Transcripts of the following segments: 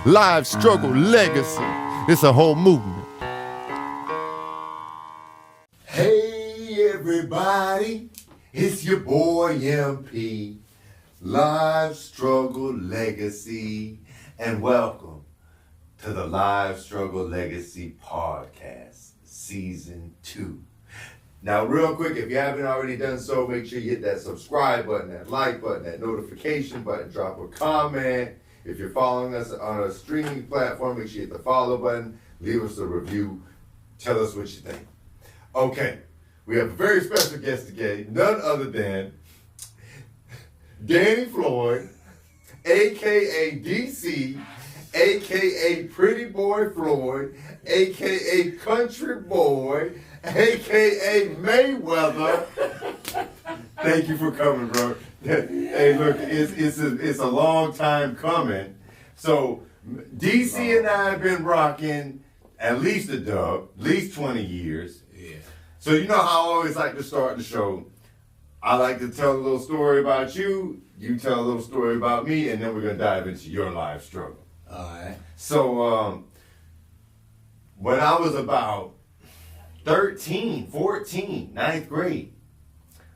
Live struggle legacy. It's a whole movement. Hey everybody, it's your boy MP, Live Struggle Legacy, and welcome to the Live Struggle Legacy Podcast, Season 2. Now real quick, if you haven't already done so, make sure you hit that subscribe button, that like button, that notification button, drop a comment. If you're following us on a streaming platform, make sure you hit the follow button, leave us a review, tell us what you think. Okay, we have a very special guest today, none other than Danny Floyd, a.k.a. DC, a.k.a. Pretty Boy Floyd, a.k.a. Countryboy, a.k.a. Mayweather. Thank you for coming, bro. Hey, look, it's a long time coming. So DC and I have been rocking at least a dub, at least 20 years. Yeah. So you know how I always like to start the show. I like to tell a little story about you, you tell a little story about me, and then we're going to dive into your life struggle. All right. So when I was about 13, 14, ninth grade,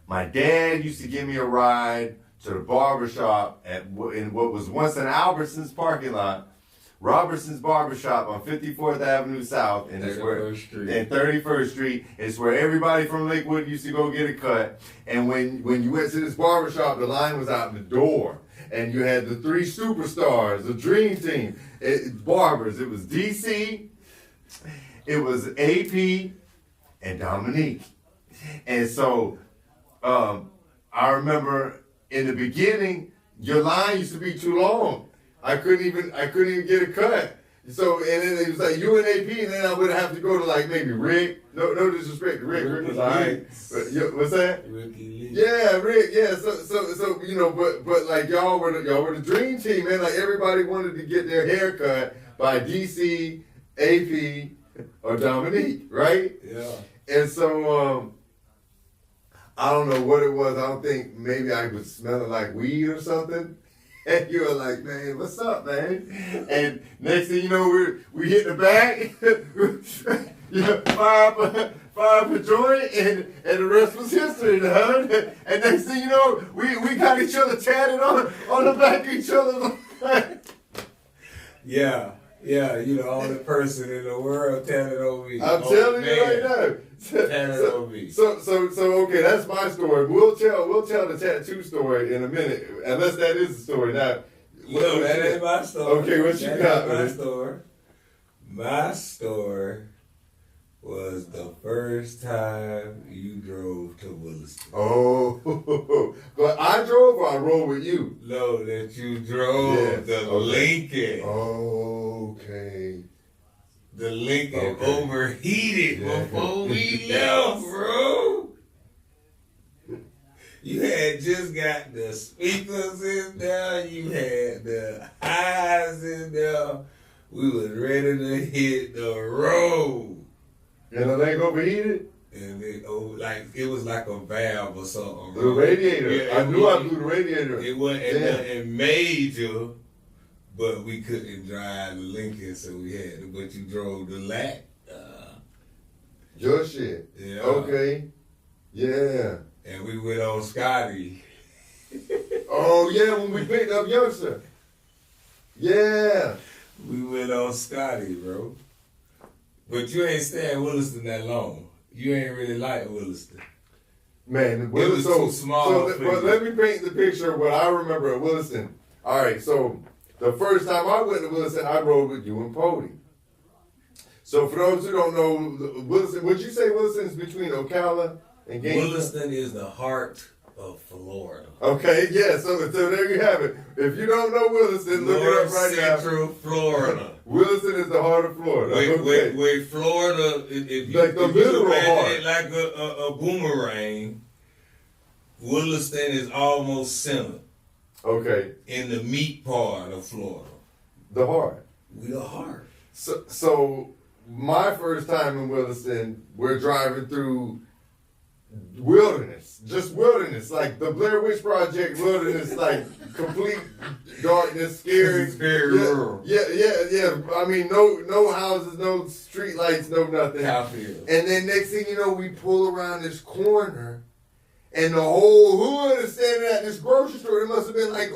my dad used to give me a ride to the barbershop in what was once an Albertsons parking lot, Robertson's Barbershop on 54th Avenue South, and 31st Street. It's where everybody from Lakewood used to go get a cut. And when you went to this barbershop, the line was out the door. And you had the three superstars, the dream team, barbers. It was DC, it was AP, and Dominique. And so I remember in the beginning, your line used to be too long. I couldn't even get a cut. So, and then it was like you and AP, and then I would have to go to like maybe Rick. No disrespect to Rick. Rick was all right. But, what's that? Ricky Lee. Yeah, Rick. Yeah. So you know, but like y'all were the dream team, man. Like everybody wanted to get their hair cut by DC, AP, or Dominique, right? Yeah. And so I don't know what it was. I don't think maybe I was smelling like weed or something. And you were like, man, what's up, man? And next thing you know, we hit the bag, you know, five per joint, and the rest was history, huh? And next thing you know, we got each other tatted on the back of each other. Yeah, you the only person in the world tatted over me. I'm telling you right now. Tatted over me. So okay, that's my story. We'll tell the tattoo story in a minute, unless that is the story. Now, No, that ain't my story. Okay, what you got? My story. My story was the first time you drove to Williston. Oh, but I drove or I rode with you? No, that you drove the Lincoln. Okay. The Lincoln overheated before we left, bro. You had just got the speakers in there. You had the highs in there. We was ready to hit the road. And the leg overheated? And it was like a valve or something. The radiator. Yeah, I knew I blew the radiator. It wasn't in major, but we couldn't drive the Lincoln, so we had to. But you drove the Lac. Your shit. Yeah. Okay. Yeah. And we went on Scotty. Oh yeah, when we picked up Youngster. Yeah. We went on Scotty, bro. But you ain't stay in Williston that long. You ain't really like Williston. Man, it was too small. But let me paint the picture of what I remember at Williston. All right, so the first time I went to Williston, I rode with you and Pody. So for those who don't know, Williston, would you say Williston is between Ocala and Gainesville? Williston is the heart of Florida. Okay, yeah, so there you have it. If you don't know Williston, look it up right now. Central Florida. Williston is the heart of Florida. Where Florida, if you, like the literal heart. It like a boomerang, Williston is almost centered. Okay. In the meat part of Florida. The heart. We the heart. So my first time in Williston, we're driving through wilderness, just wilderness, like the Blair Witch Project wilderness, like complete darkness, scary. It's very rural. Yeah. I mean, no houses, no street lights, no nothing. Cowfield. And then next thing you know, we pull around this corner, and the whole hood is standing at this grocery store. There must have been like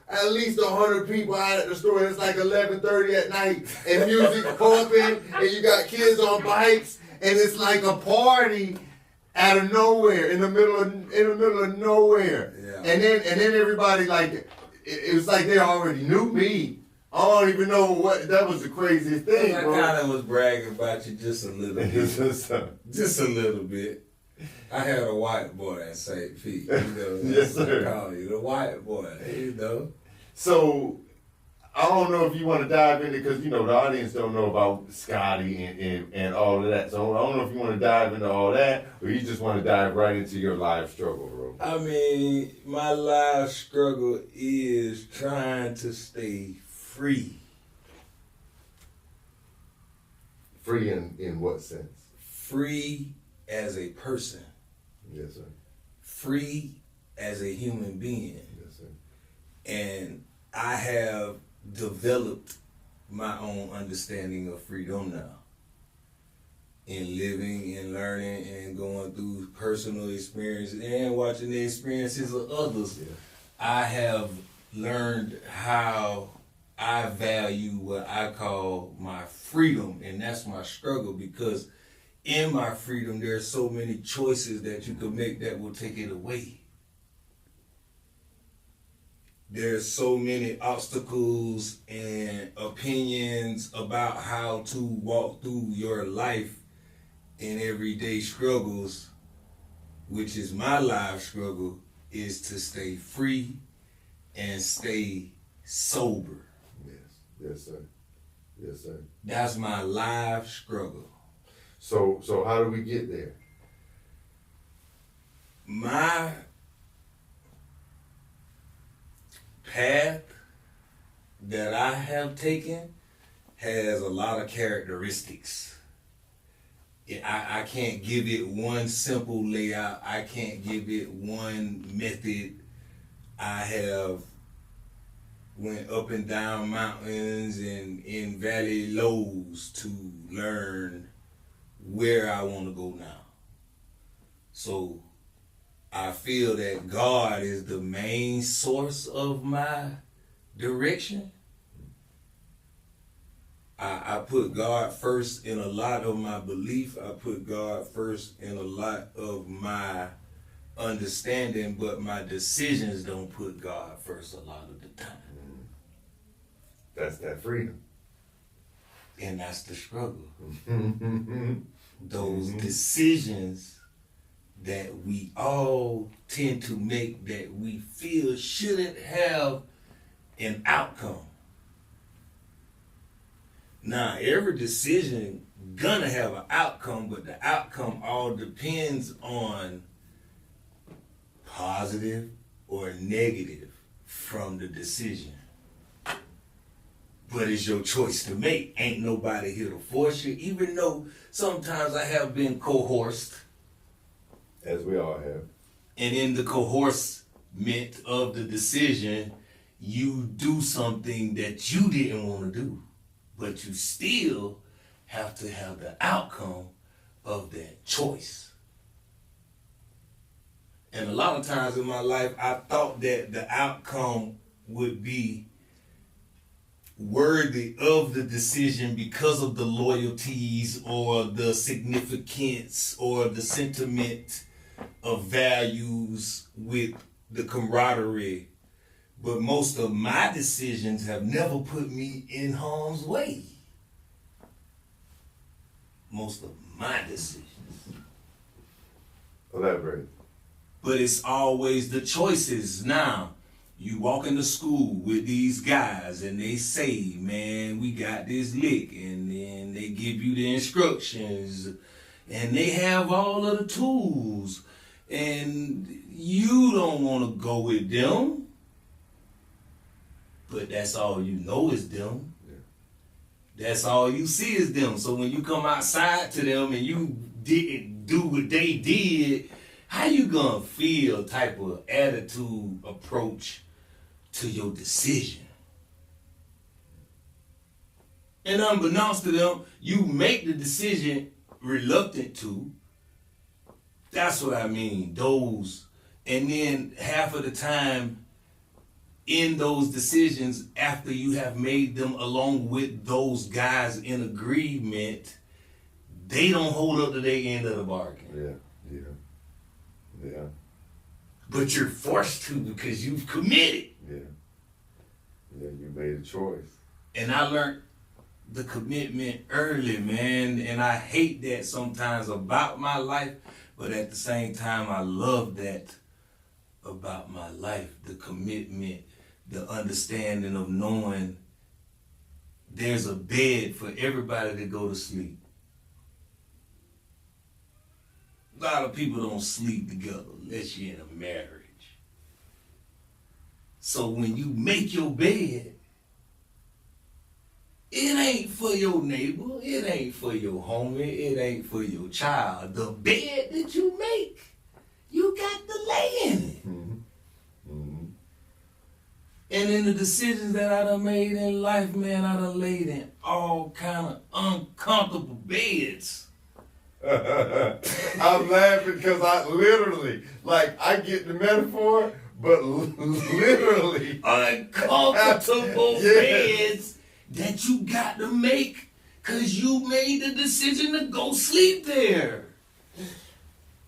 at least 100 people out at the store. And it's like 11:30 at night, and music pumping, and you got kids on bikes, and it's like a party out of nowhere, in the middle of nowhere. Yeah. And then everybody, like, it was like they already knew me. I don't even know what, that was the craziest thing, I bro. kind of was bragging about you just a little bit. Just a little bit. I had a white boy at St. Pete, you know. Yes, sir. I call you the white boy, you know. So, I don't know if you want to dive into, because, you know, the audience don't know about Scotty and all of that. So, I don't know if you want to dive into all that, or you just want to dive right into your life struggle, bro. I mean, my life struggle is trying to stay free. Free in what sense? Free as a person. Yes, sir. Free as a human being. Yes, sir. And I have developed my own understanding of freedom now. In living and learning and going through personal experiences and watching the experiences of others, Yeah. I have learned how I value what I call my freedom, and that's my struggle, because in my freedom there's so many choices that you can make that will take it away. There's so many obstacles and opinions about how to walk through your life and everyday struggles, which is my life struggle, is to stay free and stay sober. Yes, sir. Yes, sir. That's my life struggle. So how do we get there? My path that I have taken has a lot of characteristics. I can't give it one simple layout. I can't give it one method. I have went up and down mountains and in valley lows to learn where I want to go now. So I feel that God is the main source of my direction. I put God first in a lot of my belief. I put God first in a lot of my understanding, but my decisions don't put God first a lot of the time. That's that freedom. And that's the struggle. Those decisions that we all tend to make that we feel shouldn't have an outcome. Now, every decision gonna have an outcome, but the outcome all depends on positive or negative from the decision. But it's your choice to make. Ain't nobody here to force you, even though sometimes I have been coerced. As we all have. And in the coercement of the decision, you do something that you didn't want to do. But you still have to have the outcome of that choice. And a lot of times in my life, I thought that the outcome would be worthy of the decision because of the loyalties or the significance or the sentiment of values with the camaraderie. But most of my decisions have never put me in harm's way. Most of my decisions. Elaborate. But it's always the choices. Now, you walk into school with these guys and they say, man, we got this lick. And then they give you the instructions. And they have all of the tools. And you don't want to go with them. But that's all you know is them. Yeah. That's all you see is them. So when you come outside to them and you didn't do what they did, how you gonna feel type of attitude approach to your decision? And unbeknownst to them, you make the decision reluctant to. That's what I mean, those. And then half of the time in those decisions, after you have made them along with those guys in agreement, they don't hold up to their end of the bargain. Yeah. But you're forced to because you've committed. Yeah, you made a choice. And I learned the commitment early, man. And I hate that sometimes about my life, but at the same time, I love that about my life. The commitment, the understanding of knowing there's a bed for everybody to go to sleep. A lot of people don't sleep together unless you're in a marriage. So when you make your bed, it ain't for your neighbor, it ain't for your homie, it ain't for your child. The bed that you make, you got to lay in it. And in the decisions that I done made in life, man, I done laid in all kind of uncomfortable beds. I'm laughing because I literally, like, I get the metaphor, but literally uncomfortable beds that you got to make because you made the decision to go sleep there.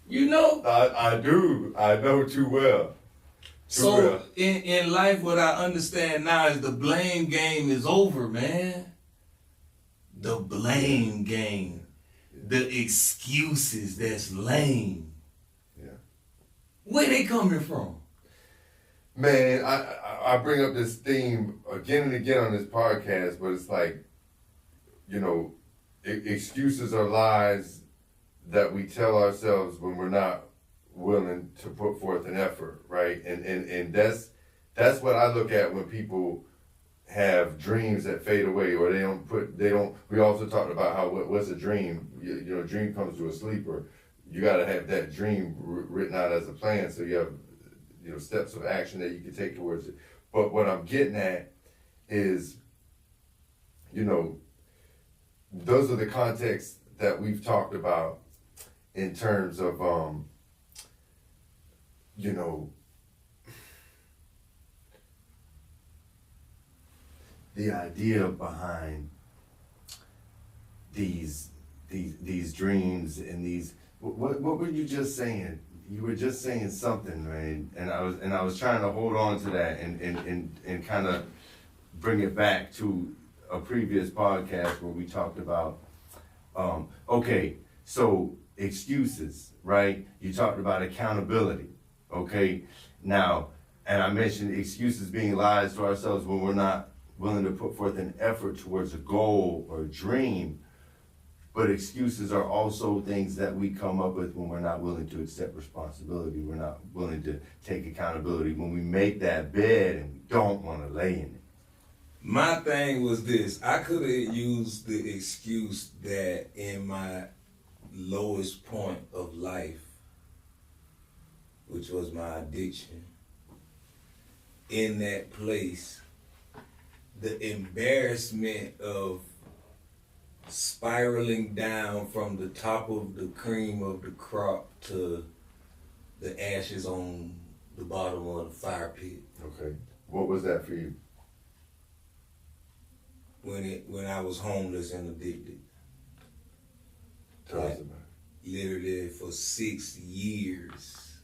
You know? I do. I know too well. So in life, what I understand now is the blame game is over, man. The blame game. The excuses that's lame. Yeah. Where they coming from? Man, I bring up this theme again and again on this podcast, but it's like, you know, excuses are lies that we tell ourselves when we're not willing to put forth an effort, right? And that's what I look at when people have dreams that fade away, or we also talked about how what's a dream? You know, a dream comes to a sleeper. You got to have that dream written out as a plan, so you have, you know, steps of action that you can take towards it. But what I'm getting at is, you know, those are the contexts that we've talked about in terms of, you know, the idea behind these dreams and these. What were you just saying? You were just saying something, man, and I was trying to hold on to that and kind of bring it back to a previous podcast where we talked about. Okay, so excuses, right? You talked about accountability. Okay, now, and I mentioned excuses being lies to ourselves when we're not willing to put forth an effort towards a goal or a dream. But excuses are also things that we come up with when we're not willing to accept responsibility. We're not willing to take accountability. When we make that bed and we don't want to lay in it. My thing was this. I could have used the excuse that in my lowest point of life, which was my addiction, in that place, the embarrassment of spiraling down from the top of the cream of the crop to the ashes on the bottom of the fire pit. Okay. What was that for you? When I was homeless and addicted. Tell us about it. Literally for 6 years,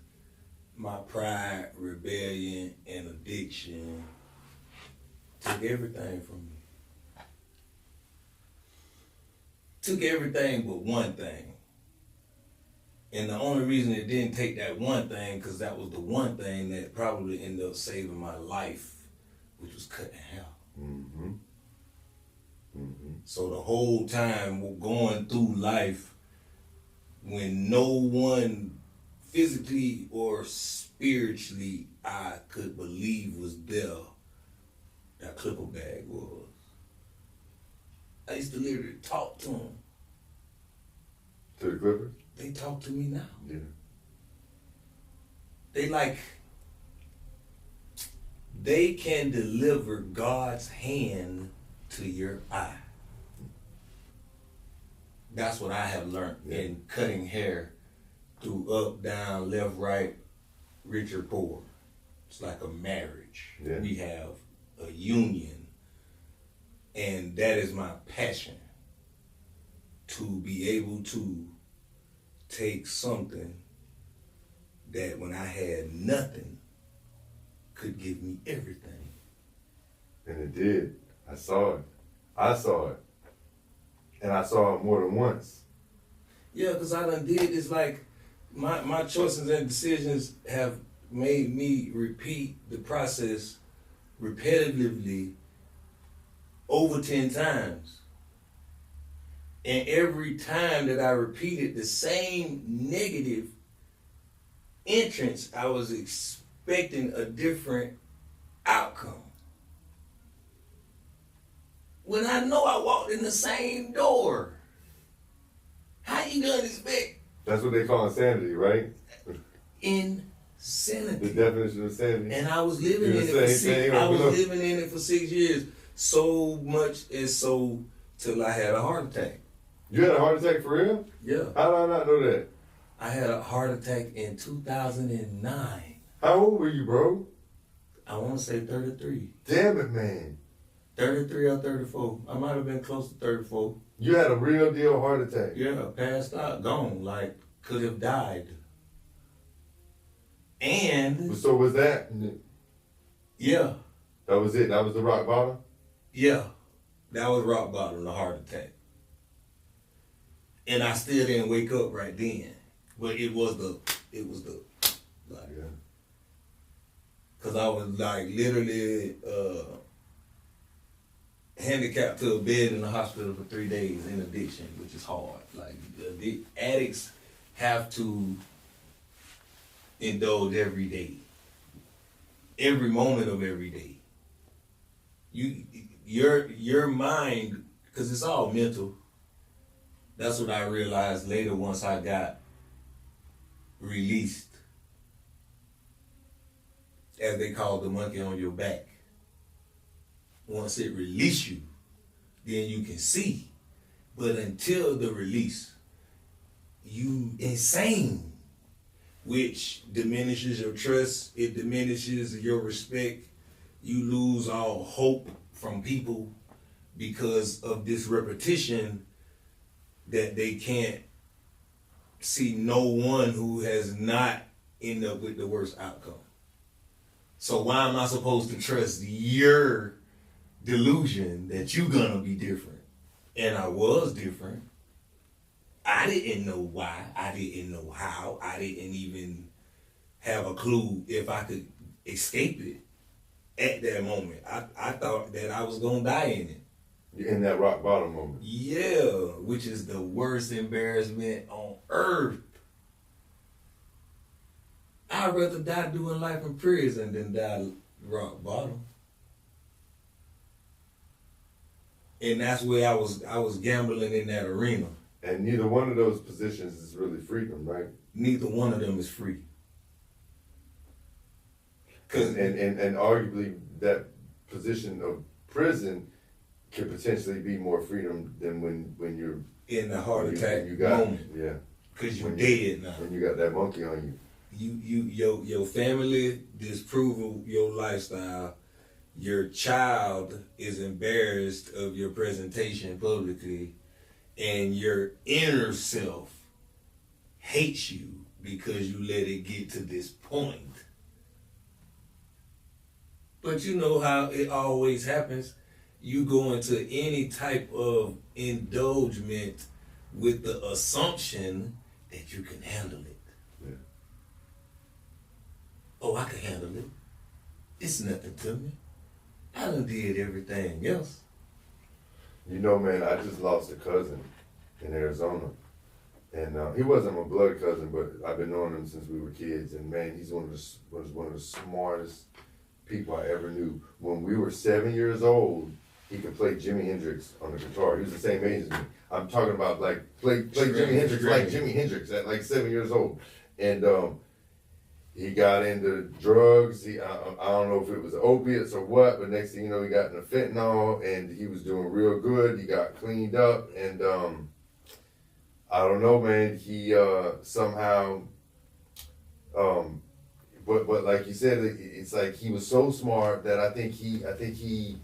my pride, rebellion, and addiction took everything from me. Took everything but one thing. And the only reason it didn't take that one thing, because that was the one thing that probably ended up saving my life, which was cutting hair. Mm-hmm. Mm-hmm. So the whole time we're going through life, when no one physically or spiritually I could believe was there, that clipper bag was. I used to literally talk to them. To the Clippers? They talk to me now. Yeah. they can deliver God's hand to your eye. That's what I have learned in cutting hair through up, down, left, right, rich or poor. It's like a marriage. Yeah. We have a union, and that is my passion, to be able to take something that when I had nothing could give me everything. And it did. I saw it. And I saw it more than once. Yeah, because I done did this, like, my choices and decisions have made me repeat the process repetitively over 10 times. And every time that I repeated the same negative entrance, I was expecting a different outcome. When I know I walked in the same door, how you gonna expect? That's what they call insanity, right? Insanity. The definition of insanity. And I was living in it for 6 years. So much and so till I had a heart attack. You had a heart attack for real? Yeah. How did I not know that? I had a heart attack in 2009. How old were you, bro? I want to say 33. Damn it, man. 33 or 34. I might have been close to 34. You had a real deal heart attack. Yeah, passed out, gone, like could have died. And So was that? yeah. That was it. That was the rock bottom. Yeah, that was rock bottom, the heart attack. And I still didn't wake up right then. But it was the like, Yeah. cause I was like literally handicapped to a bed in the hospital for 3 days in addiction, which is hard. Like the addicts have to indulge every day, every moment of every day. Your mind, cause it's all mental. That's what I realized later once I got released, as they call the monkey on your back. Once it release you, then you can see. But until the release, you insane, which diminishes your trust, it diminishes your respect. You lose all hope from people because of this repetition that they can't see no one who has not ended up with the worst outcome. So why am I supposed to trust your delusion that you're gonna be different? And I was different. I didn't know why. I didn't know how. I didn't even have a clue if I could escape it at that moment. I thought that I was gonna die in it. In that rock bottom moment. Yeah, which is the worst embarrassment on earth. I'd rather die doing life in prison than die rock bottom. And that's where I was gambling in that arena. And neither one of those positions is really freedom, right? Neither one of them is free. And arguably that position of prison could potentially be more freedom than when you're in the heart attack you got, moment. Yeah. Because you're dead now. When you got that monkey on you. Your family disapprove your lifestyle. Your child is embarrassed of your presentation publicly, and your inner self hates you because you let it get to this point. But you know how it always happens. You go into any type of indulgence with the assumption that you can handle it. Yeah. Oh, I can handle it. It's nothing to me. I done did everything else. You know, man, I just lost a cousin in Arizona. And he wasn't my blood cousin, but I've been knowing him since we were kids. And man, he's one of the smartest people I ever knew. When we were 7 years old, he could play Jimi Hendrix on the guitar. He was the same age as me. I'm talking about like play Jimi Hendrix like Jimi Hendrix at like 7 years old. And he got into drugs. I don't know if it was opiates or what, but next thing you know, he got into fentanyl, and he was doing real good. He got cleaned up, and I don't know, man. He somehow, but like you said, it's like he was so smart that I think he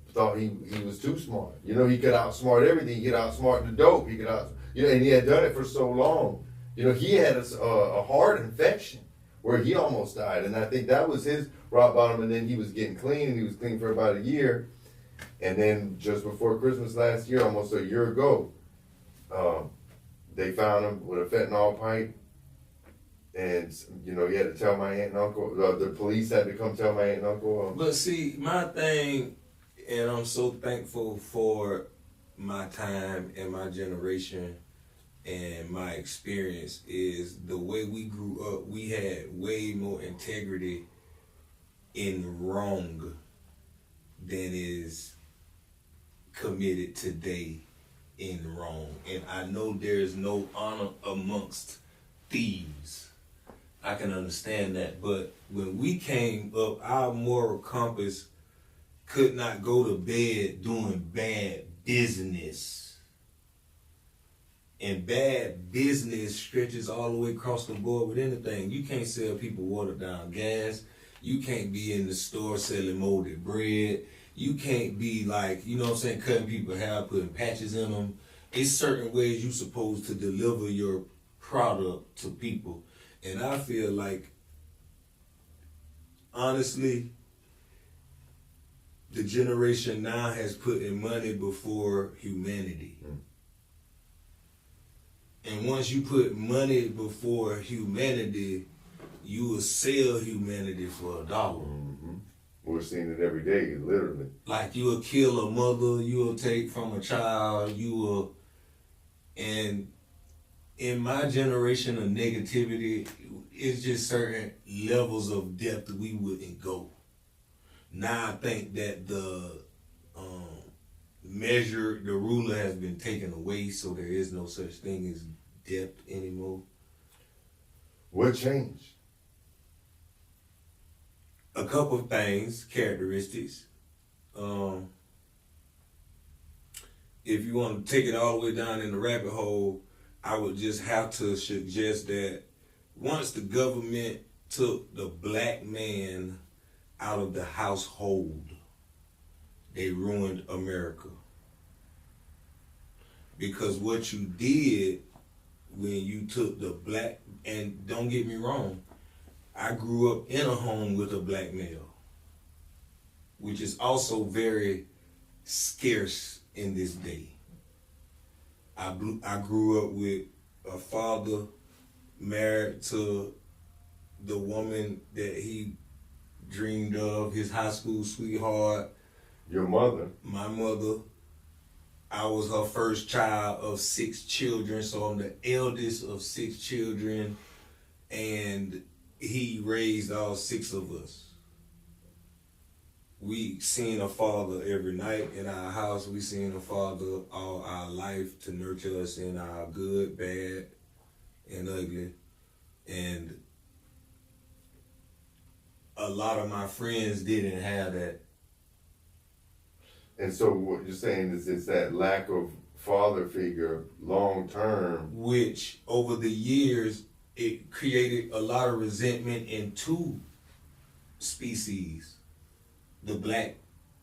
thought he was too smart. You know, he could outsmart everything. He could outsmart the dope. He could and he had done it for so long. You know, he had a heart infection where he almost died, and I think that was his rock bottom. And then he was getting clean, and he was clean for about a year, and then just before Christmas last year, almost a year ago, they found him with a fentanyl pipe, and you know, he had to tell my aunt and uncle. The police had to come tell my aunt and uncle. But see, my thing, and I'm so thankful for my time and my generation and my experience, is the way we grew up. We had way more integrity in wrong than is committed today in wrong. And I know there's no honor amongst thieves. I can understand that. But when we came up, our moral compass could not go to bed doing bad business. And bad business stretches all the way across the board with anything. You can't sell people watered down gas. You can't be in the store selling molded bread. You can't be like, you know what I'm saying, cutting people hair, putting patches in them. It's certain ways you're supposed to deliver your product to people. And I feel like, honestly, the generation now has put in money before humanity. And once you put money before humanity, you will sell humanity for $1. Mm-hmm. We're seeing it every day, literally. Like, you will kill a mother, you will take from a child, you will. And in my generation of negativity, it's just certain levels of depth that we wouldn't go. Now I think that the ruler has been taken away, so there is no such thing as depth anymore. What changed? A couple of things, characteristics. If you want to take it all the way down in the rabbit hole, I would just have to suggest that once the government took the black man out of the household, they ruined America. Because what you did when you took the black, and don't get me wrong, I grew up in a home with a black male, which is also very scarce in this day. I grew up with a father married to the woman that he dreamed of, his high school sweetheart. Your mother? My mother. I was her first child of 6 children, so I'm the eldest of 6 children, and he raised all 6 of us. We seen a father every night in our house. We seen a father all our life to nurture us in our good, bad, and ugly. And a lot of my friends didn't have that. And so what you're saying is it's that lack of father figure long term. Which over the years, it created a lot of resentment in 2 species. The black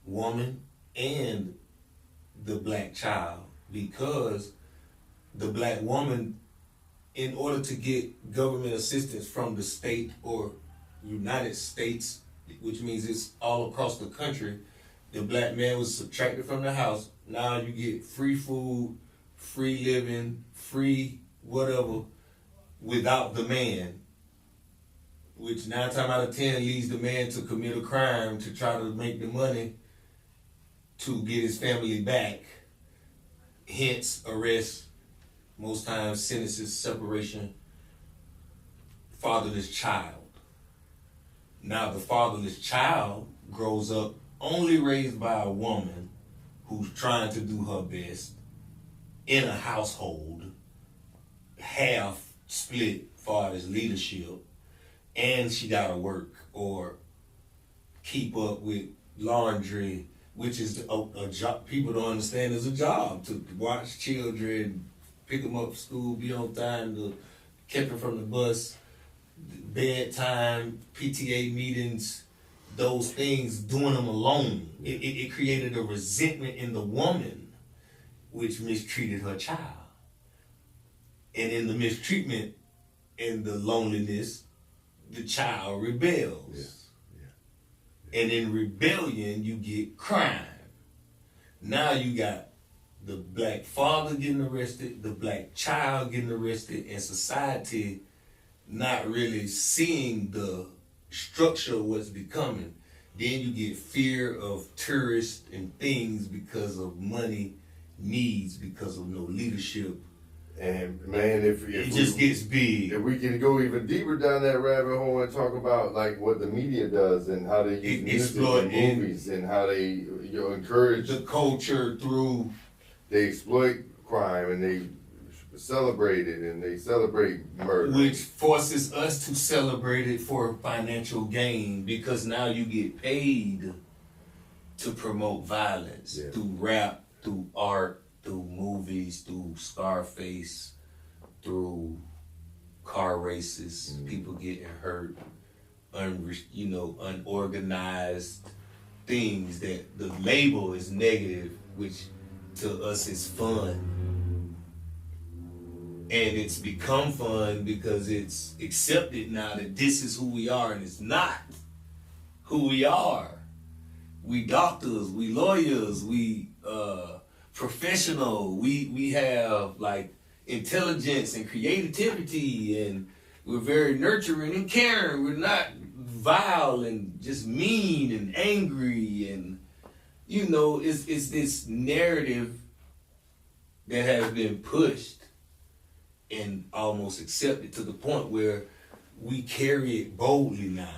woman and the black child. Because the black woman, in order to get government assistance from the state or United States, which means it's all across the country, the black man was subtracted from the house. Now you get free food, free living, free whatever without the man, which 9 times out of 10 leads the man to commit a crime to try to make the money to get his family back. Hence, arrest, most times sentences, separation, fatherless child. Now the fatherless child grows up only raised by a woman who's trying to do her best in a household, half split as far as leadership, and she gotta work or keep up with laundry, which is a job people don't understand is a job, to watch children, pick them up from school, be on time, to catch them from the bus, bedtime, PTA meetings, those things, doing them alone. It created a resentment in the woman, which mistreated her child. And in the mistreatment and the loneliness, the child rebels. Yes. And in rebellion, you get crime. Now you got the black father getting arrested, the black child getting arrested, and society not really seeing the structure of what's becoming. Then you get fear of tourists and things because of money needs, because of no leadership. And man, if It just gets big. If we can go even deeper down that rabbit hole and talk about like what the media does and how they use music and movies and how they encourage the culture through. They exploit crime and they celebrate it and they celebrate murder, which forces us to celebrate it for financial gain, because now you get paid to promote violence through rap, through art, through movies, through Scarface, through car races, people getting hurt, unorganized things that the label is negative, which to us is fun. And it's become fun because it's accepted now that this is who we are, and it's not who we are. We doctors, we lawyers, we professional, we have like intelligence and creativity, and we're very nurturing and caring. We're not vile and just mean and angry, and it's this narrative that has been pushed and almost accepted to the point where we carry it boldly now.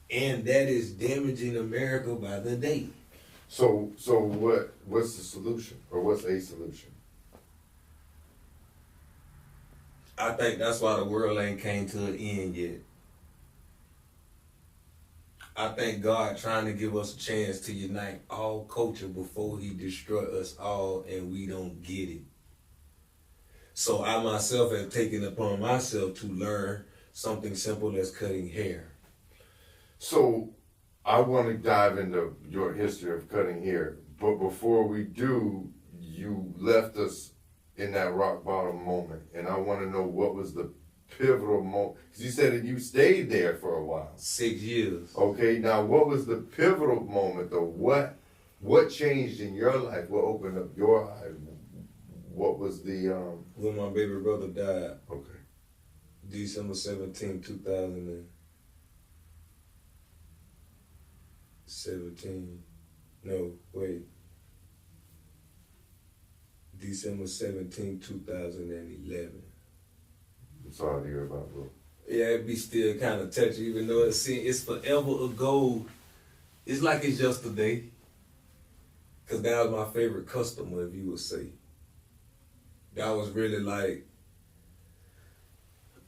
And that is damaging America by the day. So what's the solution, or what's a solution? I think that's why the world ain't came to an end yet. I think God trying to give us a chance to unite all culture before he destroy us all, and we don't get it. So I myself have taken upon myself to learn something simple as cutting hair. So I want to dive into your history of cutting hair. But before we do, you left us in that rock bottom moment. And I want to know what was the pivotal moment. Because you said that you stayed there for a while. 6 years. Okay, now what was the pivotal moment though? What changed in your life? What opened up your eyes? What was the when my baby brother died. Okay. December 17, 2017. No, wait. December 17, 2011. I'm sorry to hear about, bro. Yeah, it be still kind of touchy, even though it's forever ago. It's like it's yesterday. Because that was my favorite customer, if you would say. That was really like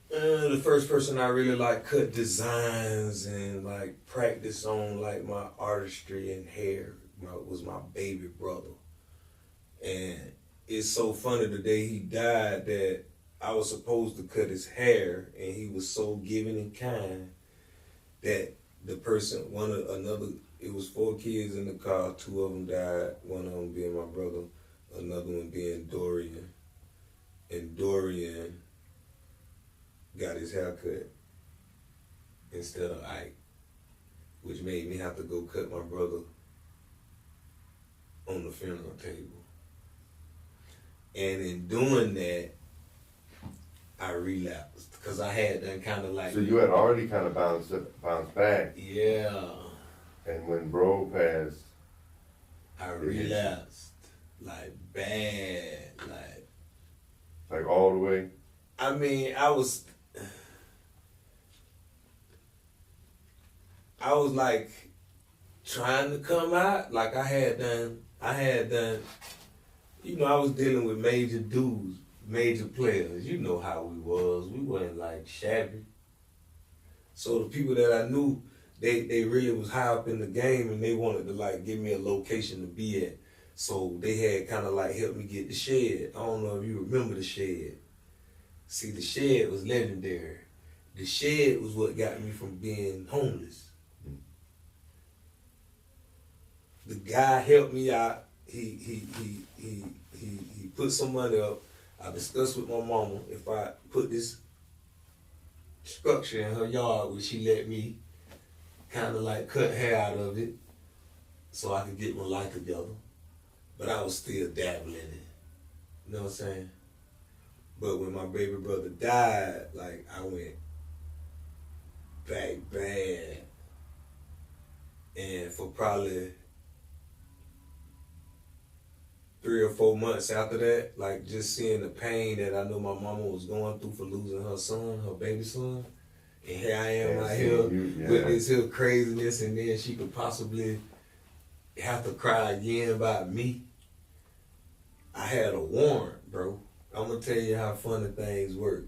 the first person I really like cut designs and like practice on like my artistry and hair. Was my baby brother. And it's so funny, the day he died that I was supposed to cut his hair, and he was so giving and kind that the person, it was 4 kids in the car, 2 of them died, one of them being my brother, another one being Dorian. And Dorian got his hair cut instead of Ike, which made me have to go cut my brother on the funeral table. And in doing that, I relapsed because I had done kind of like. So you had already kind of bounced back. Yeah. And when bro passed, I relapsed like bad, like all the way. I mean, I was like trying to come out, like I had done, I was dealing with major dudes, major players. You know how we was. We weren't like shabby. So the people that I knew, they really was high up in the game and they wanted to like give me a location to be at. So they had kind of like helped me get the shed. I don't know if you remember the shed. See, the shed was legendary. The shed was what got me from being homeless. The guy helped me out. He put some money up. I discussed with my mama if I put this structure in her yard, which she let me kind of like cut hair out of it so I could get my life together. But I was still dabbling in it. You know what I'm saying? But when my baby brother died, like I went back bad. And for probably 3 or 4 months after that, like just seeing the pain that I know my mama was going through for losing her son, her baby son. And here I am out here with this here craziness, and then she could possibly have to cry again about me. I had a warrant, bro. I'm gonna tell you how funny things work.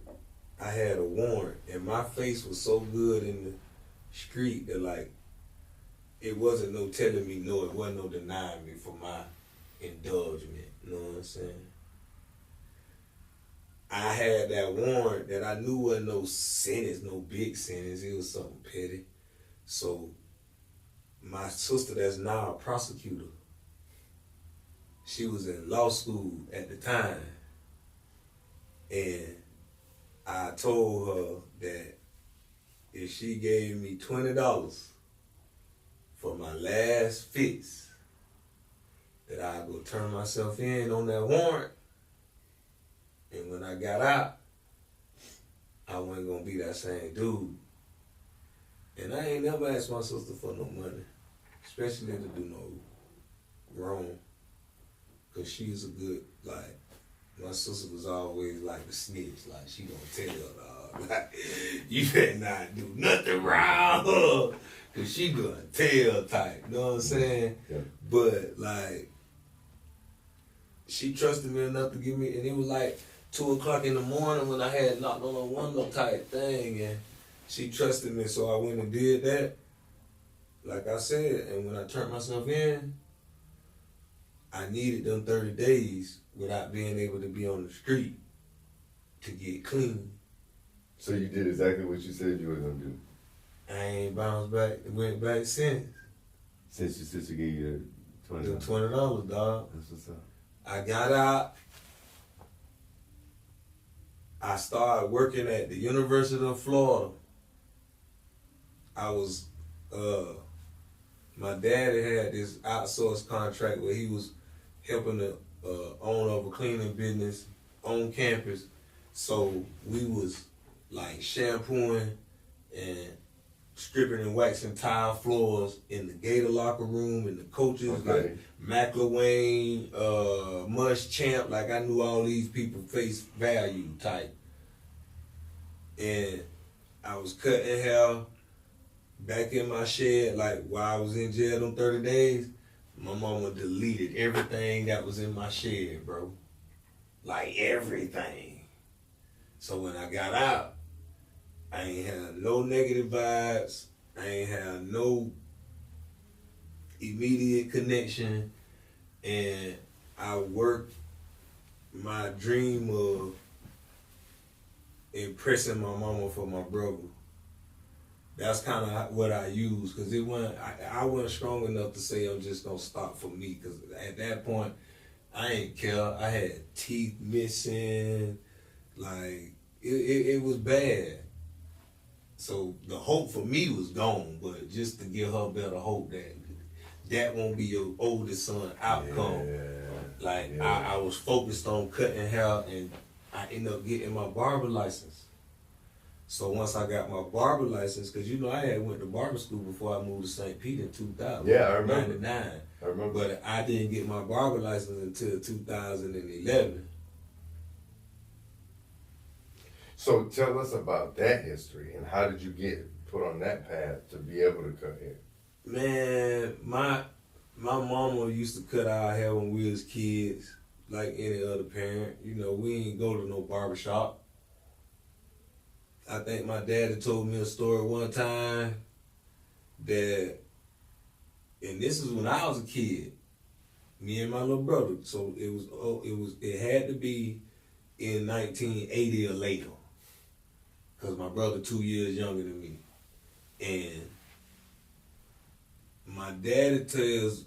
I had a warrant, and my face was so good in the street that like, it wasn't no telling me no, it wasn't no denying me for my indulgement. You know what I'm saying? I had that warrant that I knew wasn't no sentence, no big sentence. It was something petty. So my sister that's now a prosecutor, she was in law school at the time. And I told her that if she gave me $20 for my last fix, that I'd go turn myself in on that warrant. And when I got out, I wasn't gonna be that same dude. And I ain't never asked my sister for no money, especially to do no wrong. Cause she's a good, like, my sister was always like the snitch, like she gonna tell dog, like, you better not do nothing wrong, cause she gonna tell type, you know what I'm saying? Yeah. But like, she trusted me enough to give me, and it was like 2 o'clock in the morning when I had knocked on a window type thing, and she trusted me, so I went and did that, like I said, and when I turned myself in, I needed them 30 days without being able to be on the street to get clean. So you did exactly what you said you were gonna do. I ain't bounced back, went back since. Since your sister gave you $20? $20, dog. That's what's up. I got out. I started working at the University of Florida. I was, my daddy had this outsourced contract where he was helping the owner of a cleaning business on campus. So we was like shampooing and stripping and waxing tile floors in the Gator locker room, and the coaches, like McElwain, Muschamp, like I knew all these people face value type. And I was cutting hair back in my shed, like while I was in jail them 30 days, my mama deleted everything that was in my shed, bro. Like everything. So when I got out, I ain't had no negative vibes. I ain't had no immediate connection. And I worked my dream of impressing my mama for my brother. That's kind of what I used, because I wasn't strong enough to say I'm just going to stop for me, because at that point, I ain't care. I had teeth missing. Like, it was bad. So the hope for me was gone, but just to give her better hope that won't be your oldest son outcome. I was focused on cutting hair, and I ended up getting my barber license. So once I got my barber license, because you know I had went to barber school before I moved to St. Pete in 2000. Yeah, I remember. 99. I remember. But I didn't get my barber license until 2011. So tell us about that history, and how did you get put on that path to be able to cut hair? Man, my mama used to cut our hair when we was kids, like any other parent. You know, we ain't go to no barber shop. I think my daddy told me a story one time that, and this is when I was a kid, me and my little brother. So it had to be in 1980 or later, cause my brother 2 years younger than me, and my daddy tells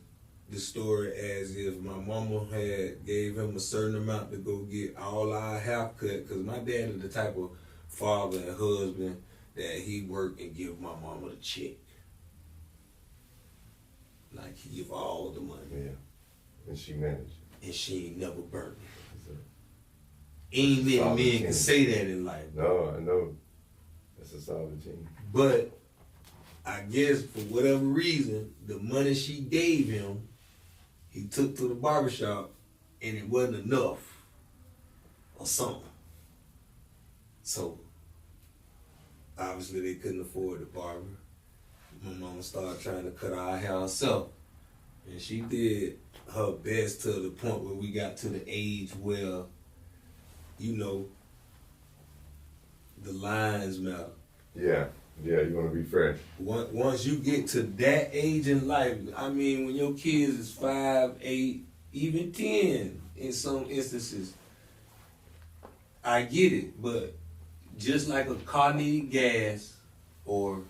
the story as if my mama had gave him a certain amount to go get all our haircut, cause my dad is the type of father and husband that he work and give my mama the check. Like he give all the money. Yeah. And she managed. And she ain't never burned it. A Ain't many solid men team. can say that in life. No, I know. That's a solid team. But I guess for whatever reason, the money she gave him, he took to the barbershop and it wasn't enough or something. So obviously they couldn't afford the barber. My mama started trying to cut our hair herself. And she did her best to the point where we got to the age where, you know, the lines matter. Yeah. Yeah, you want to be fresh. Once you get to that age in life, I mean, when your kids is 5, 8, even 10 in some instances, I get it. But just like a car need gas or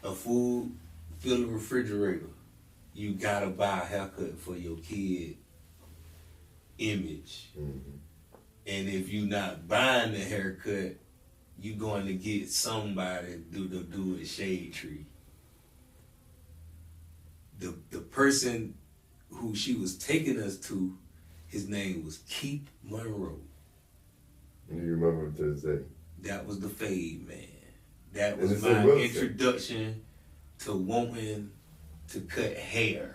a food filled refrigerator, you gotta buy a haircut for your kid image. Mm-hmm. And if you're not buying the haircut, you going to get somebody to do a shade tree. The person who she was taking us to, his name was Keith Monroe. And you remember to this day. That was the fade man. That And was it's my in Wilson. introduction to wanting to cut hair.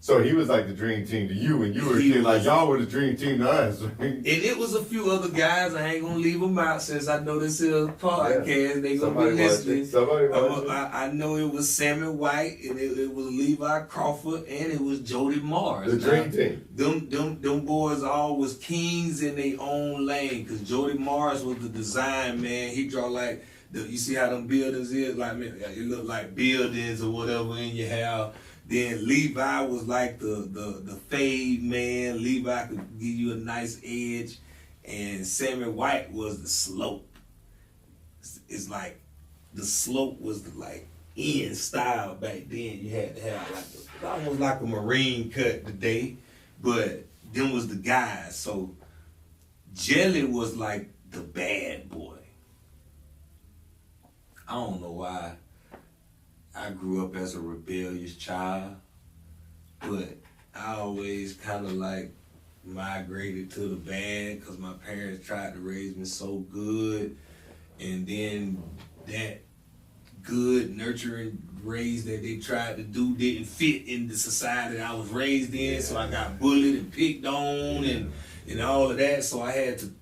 So he was like the dream team to you, and you were a He kid like was. y'all were the dream team to us. Right? And it was a few other guys. I ain't gonna leave them out since I know this is a podcast. Yeah. They gonna Somebody be listening. Somebody watched it. I know it was Sammy White, and it was Levi Crawford, and it was Jody Mars. The dream team. Them boys all was kings in their own lane. Cause Jody Mars was the design man. He draw like you see how them buildings is like, man, it look like buildings or whatever in your house. Then Levi was like the fade man. Levi could give you a nice edge, and Sammy White was the slope. It's like the slope was the like in style back then. You had to have like almost like a marine cut today, but them was the guys. So Jelly was like the bad boy. I don't know why. I grew up as a rebellious child, but I always kind of like migrated to the bad because my parents tried to raise me so good, and then that good nurturing raise that they tried to do didn't fit in the society I was raised in, so I got bullied and picked on and all of that, so I had to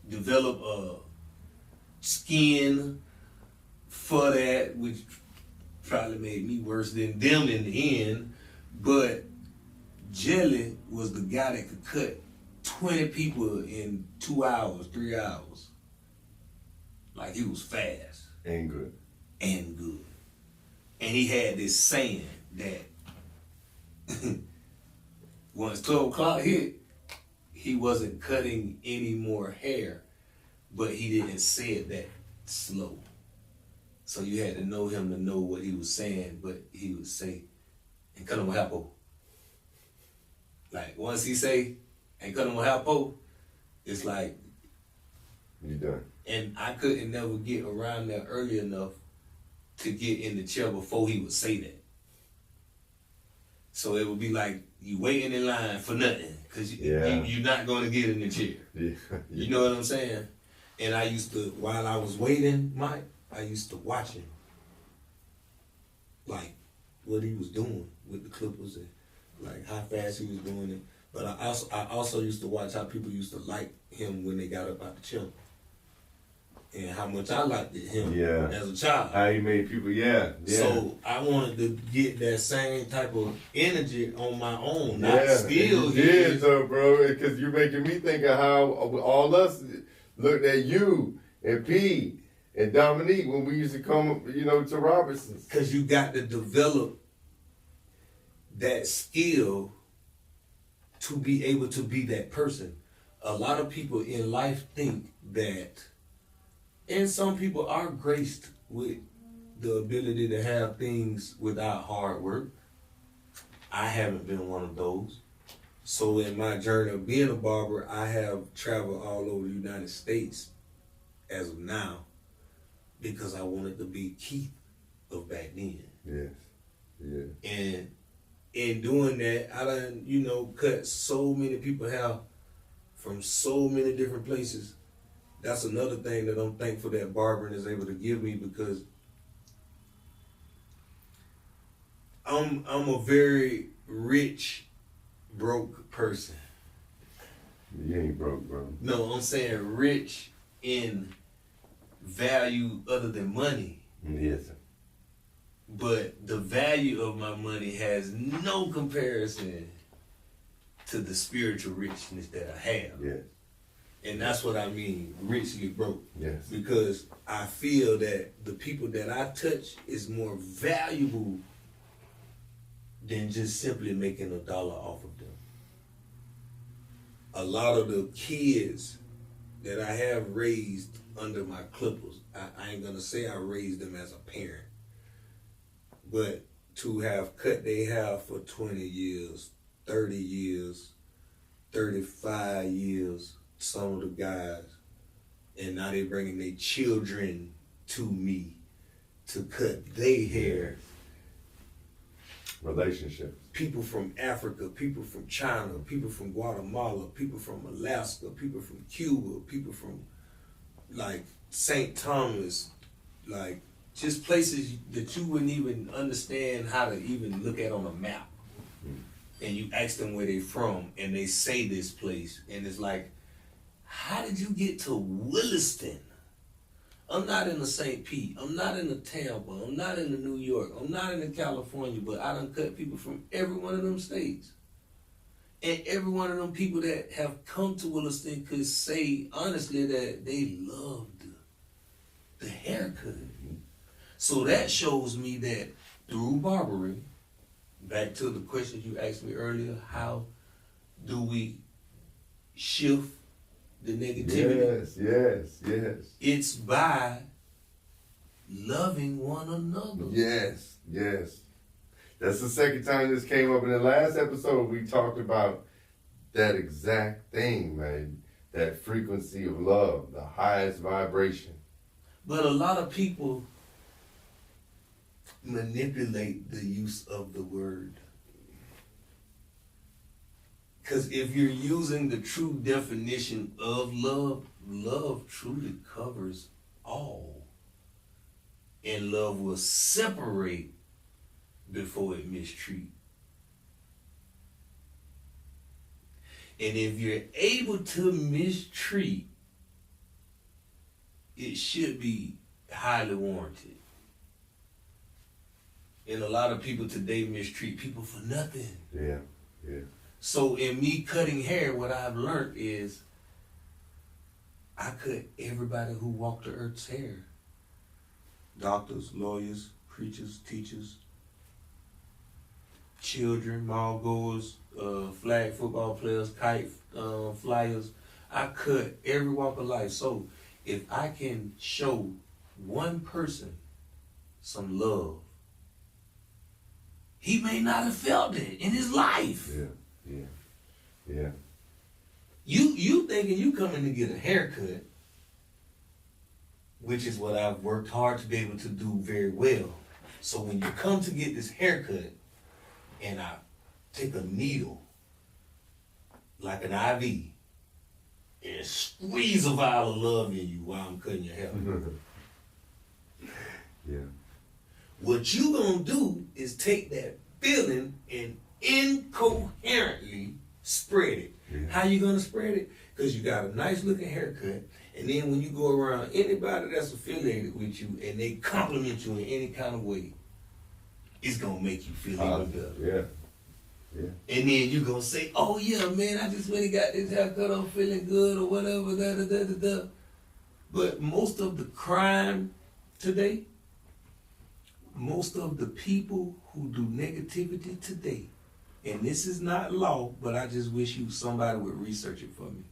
develop a skin for that, which probably made me worse than them in the end. But Jelly was the guy that could cut 20 people in 2 hours, 3 hours. Like he was fast. And good. And good. And he had this saying that once 12 o'clock hit, he wasn't cutting any more hair, but he didn't say it that slow. So you had to know him to know what he was saying, but he would say, and cut him with hapo. Like once he say, and cut him with hapo, it's like, You done. and I couldn't never get around there early enough to get in the chair before he would say that. So it would be like you waiting in line for nothing, because you're not going to get in the chair. Yeah. You know what I'm saying? And I used to, while I was waiting, Mike, I used to watch him. Like, what he was doing with the clippers and like how fast he was doing it. But I also used to watch how people used to like him when they got up out the chair. And how much I liked him as a child. How he made people, So I wanted to get that same type of energy on my own. Not Yeah, still you did though, bro, because you're making me think of how all us looked at you and P and Dominique when we used to come, to Robertson's. Because you got to develop that skill to be able to be that person. A lot of people in life think that, and some people are graced with the ability to have things without hard work. I haven't been one of those. So in my journey of being a barber, I have traveled all over the United States as of now because I wanted to be Keith of back then. Yes. Yeah. And in doing that, I done, cut so many people hair from so many different places. That's another thing that I'm thankful that barbering is able to give me, because I'm a very rich, broke person. You ain't broke, bro. No, I'm saying rich in value other than money. Yes, sir. But the value of my money has no comparison to the spiritual richness that I have. Yes. And that's what I mean, richly broke. Yes. Because I feel that the people that I touch is more valuable than just simply making $1 off of them. A lot of the kids that I have raised under my clippers, I ain't gonna say I raised them as a parent, but to have cut their hair for 20 years, 30 years, 35 years, some of the guys, and now they bringing their children to me to cut their hair. Relationships. People from Africa, people from China, people from Guatemala, people from Alaska, people from Cuba, people from like St. Thomas, like just places that you wouldn't even understand how to even look at on a map. And you ask them where they from, and they say this place, and it's like, how did you get to Williston? I'm not in the St. Pete, I'm not in the Tampa, I'm not in the New York, I'm not in the California, but I done cut people from every one of them states. And every one of them people that have come to Williston could say honestly that they loved the haircut. So that shows me that through barbering, back to the question you asked me earlier, how do we shift the negativity? Yes. It's by loving one another. Yes. That's the second time this came up. In the last episode, we talked about that exact thing, man. That frequency of love, the highest vibration. But a lot of people manipulate the use of the word. Because if you're using the true definition of love, love truly covers all. And love will separate before it mistreat. And if you're able to mistreat, it should be highly warranted. And a lot of people today mistreat people for nothing. Yeah. So in me cutting hair, what I've learned is I cut everybody who walked the earth's hair. Doctors, lawyers, preachers, teachers, children, mall goers, flag football players, kite flyers. I cut every walk of life. So if I can show one person some love, he may not have felt it in his life. Yeah. You thinking you coming to get a haircut, which is what I've worked hard to be able to do very well. So when you come to get this haircut, and I take a needle, like an IV, and squeeze a vial of love in you while I'm cutting your hair. Yeah. What you gonna do is take that feeling and incoherently spread it. Yeah. How you gonna spread it? Because you got a nice looking haircut, and then when you go around anybody that's affiliated with you and they compliment you in any kind of way, it's gonna make you feel even better. Yeah. And then you gonna say, oh yeah, man, I just really got this haircut, I'm feeling good or whatever, But most of the crime today, most of the people who do negativity today, and this is not law, but I just wish somebody would research it for me.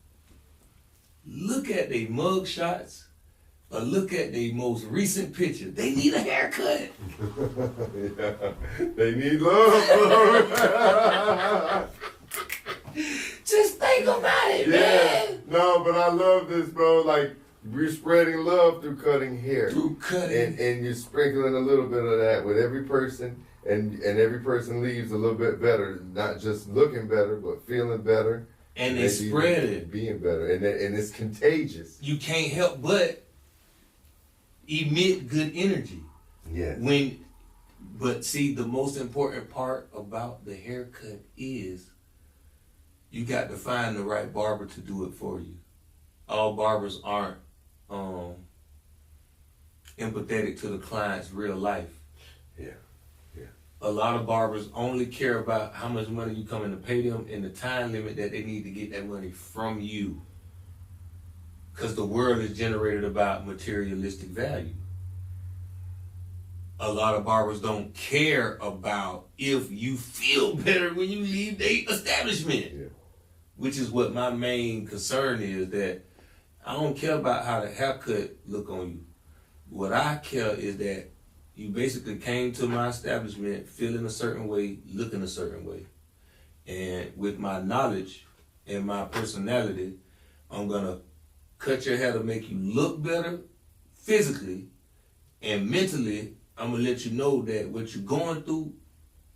Look at their mug shots or look at their most recent picture. They need a haircut. Yeah, they need love. Just think about it, man. No, but I love this, bro. Like, we're spreading love through cutting hair. Through cutting. And you're sprinkling a little bit of that with every person, and every person leaves a little bit better, not just looking better, but feeling better. And they spread it. Being better. And it's contagious. You can't help but emit good energy. Yeah. But see, the most important part about the haircut is you got to find the right barber to do it for you. All barbers aren't empathetic to the client's real life. Yeah. A lot of barbers only care about how much money you come in to pay them and the time limit that they need to get that money from you. Because the world is generated about materialistic value. A lot of barbers don't care about if you feel better when you leave their establishment. Yeah. Which is what my main concern is, that I don't care about how the haircut look on you. What I care is that you basically came to my establishment feeling a certain way, looking a certain way. And with my knowledge and my personality, I'm gonna cut your hair to make you look better physically, and mentally, I'm gonna let you know that what you're going through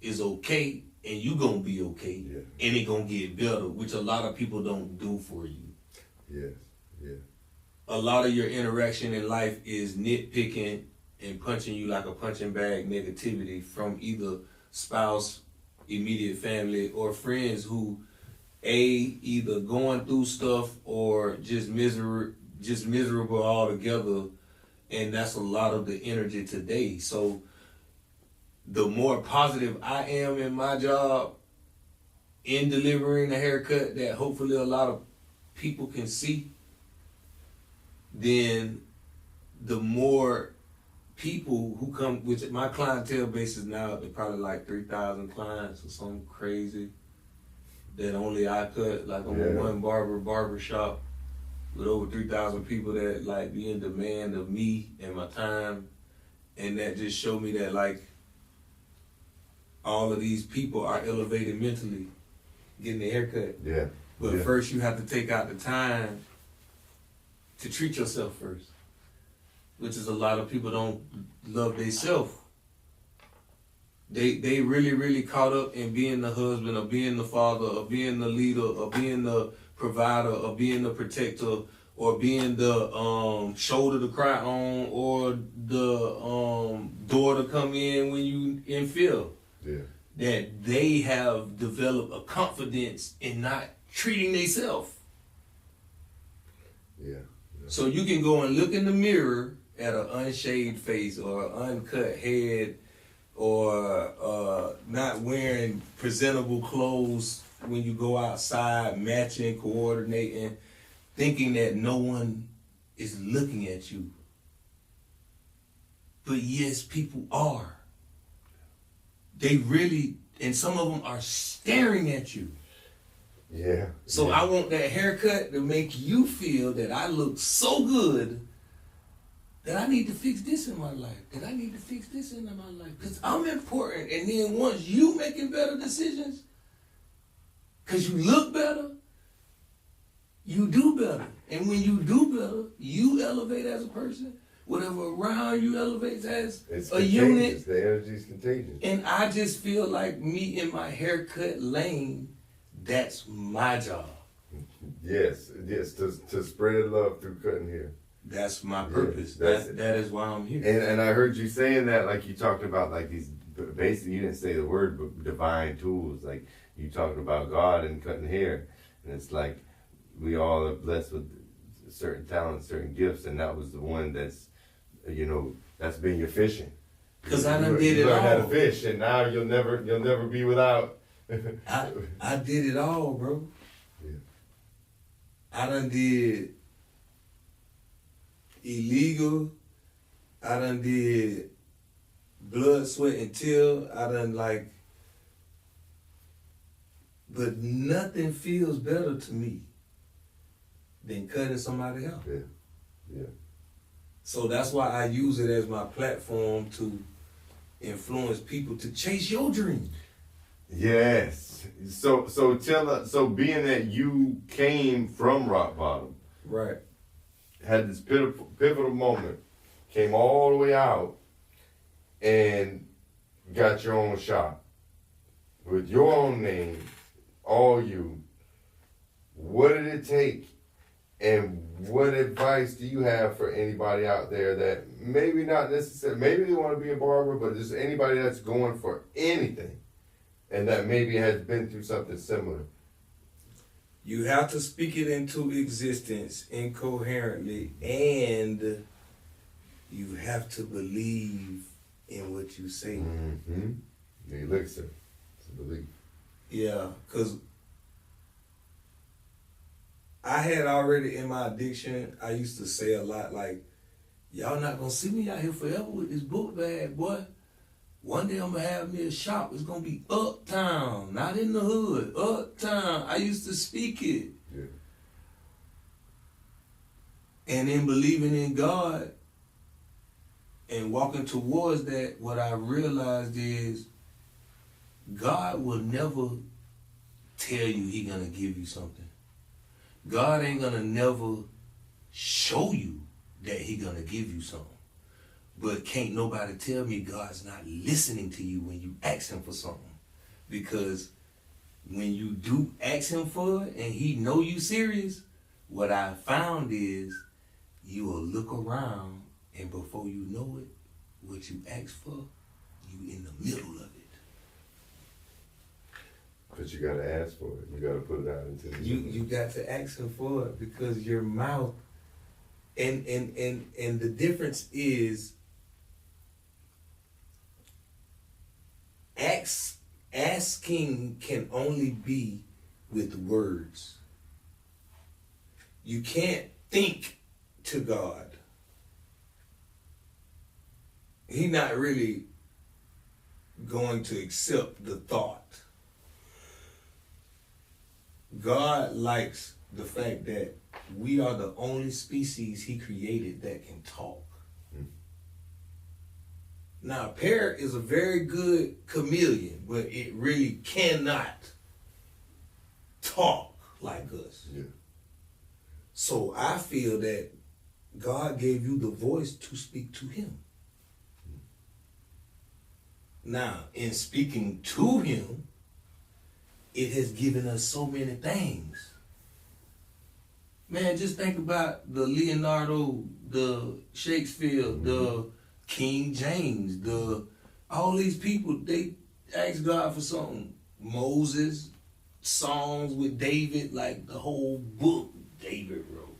is okay, and you gonna be okay, and it gonna get better, which a lot of people don't do for you. Yes, yeah. A lot of your interaction in life is nitpicking and punching you like a punching bag negativity from either spouse, immediate family, or friends who either going through stuff or just miserable altogether, and that's a lot of the energy today. So the more positive I am in my job, in delivering a haircut that hopefully a lot of people can see, then the more people who come, which my clientele base is now up to probably like 3,000 clients or something crazy, that only I cut. Like I'm a one barber shop with over 3,000 people that like be in demand of me and my time, and that just showed me that like all of these people are elevated mentally, getting their haircut. Yeah. But first you have to take out the time to treat yourself first, which is a lot of people don't love themselves. They really, really caught up in being the husband or being the father or being the leader or being the provider or being the protector or being the shoulder to cry on or the door to come in when you in fear. Yeah. That they have developed a confidence in not treating themselves. Yeah. So you can go and look in the mirror at an unshaved face or an uncut head or not wearing presentable clothes when you go outside, matching, coordinating, thinking that no one is looking at you. But yes, people are. They really, and some of them are staring at you. Yeah. So I want that haircut to make you feel that I look so good that I need to fix this in my life, that I need to fix this in my life, because I'm important. And then once you making better decisions, because you look better, you do better. And when you do better, you elevate as a person. Whatever around you elevates as a unit. The energy is contagious. And I just feel like me in my haircut lane, that's my job. Yes, to spread love through cutting hair. That's my purpose. That is why I'm here. And I heard you saying that, like you talked about like these, basically you didn't say the word, but divine tools. Like you talked about God and cutting hair. And it's like we all are blessed with certain talents, certain gifts, and that was the one that's, that's been your fishing. Because I done did it all. You learned how to fish, and now you'll never be without. I did it all, bro. Yeah. I done did illegal. I done did blood, sweat, and tear. I done but nothing feels better to me than cutting somebody out. Yeah. Yeah. So that's why I use it as my platform to influence people to chase your dream. Yes. So tell us. So being that you came from rock bottom, Right. had this pivotal moment, came all the way out, and got your own shop with your own name, all you. What did it take? And what advice do you have for anybody out there that maybe not necessarily, maybe they want to be a barber, but just anybody that's going for anything and that maybe has been through something similar? You have to speak it into existence incoherently, and you have to believe in what you say. Mm-hmm. The elixir. It's a belief. Yeah, because I had already in my addiction, I used to say a lot like, y'all not gonna see me out here forever with this book bag, boy. One day I'm gonna have me a shop. It's gonna be uptown, not in the hood, uptown. I used to speak it. Yeah. And in believing in God and walking towards that, what I realized is God will never tell you He gonna give you something. God ain't gonna never show you that He gonna give you something. But can't nobody tell me God's not listening to you when you ask Him for something. Because when you do ask Him for it and He know you serious, what I found is you will look around and before you know it, what you ask for, you in the middle of it. But you gotta ask for it. You gotta put it out into the You got to ask Him for it because your mouth and the difference is asking can only be with words. You can't think to God. He's not really going to accept the thought. God likes the fact that we are the only species He created that can talk. Now, a parrot is a very good chameleon, but it really cannot talk like us. Yeah. So I feel that God gave you the voice to speak to Him. Now, in speaking to Him, it has given us so many things. Man, just think about the Leonardo, the Shakespeare, the King James, all these people, they asked God for something. Moses, songs with David, like the whole book David wrote,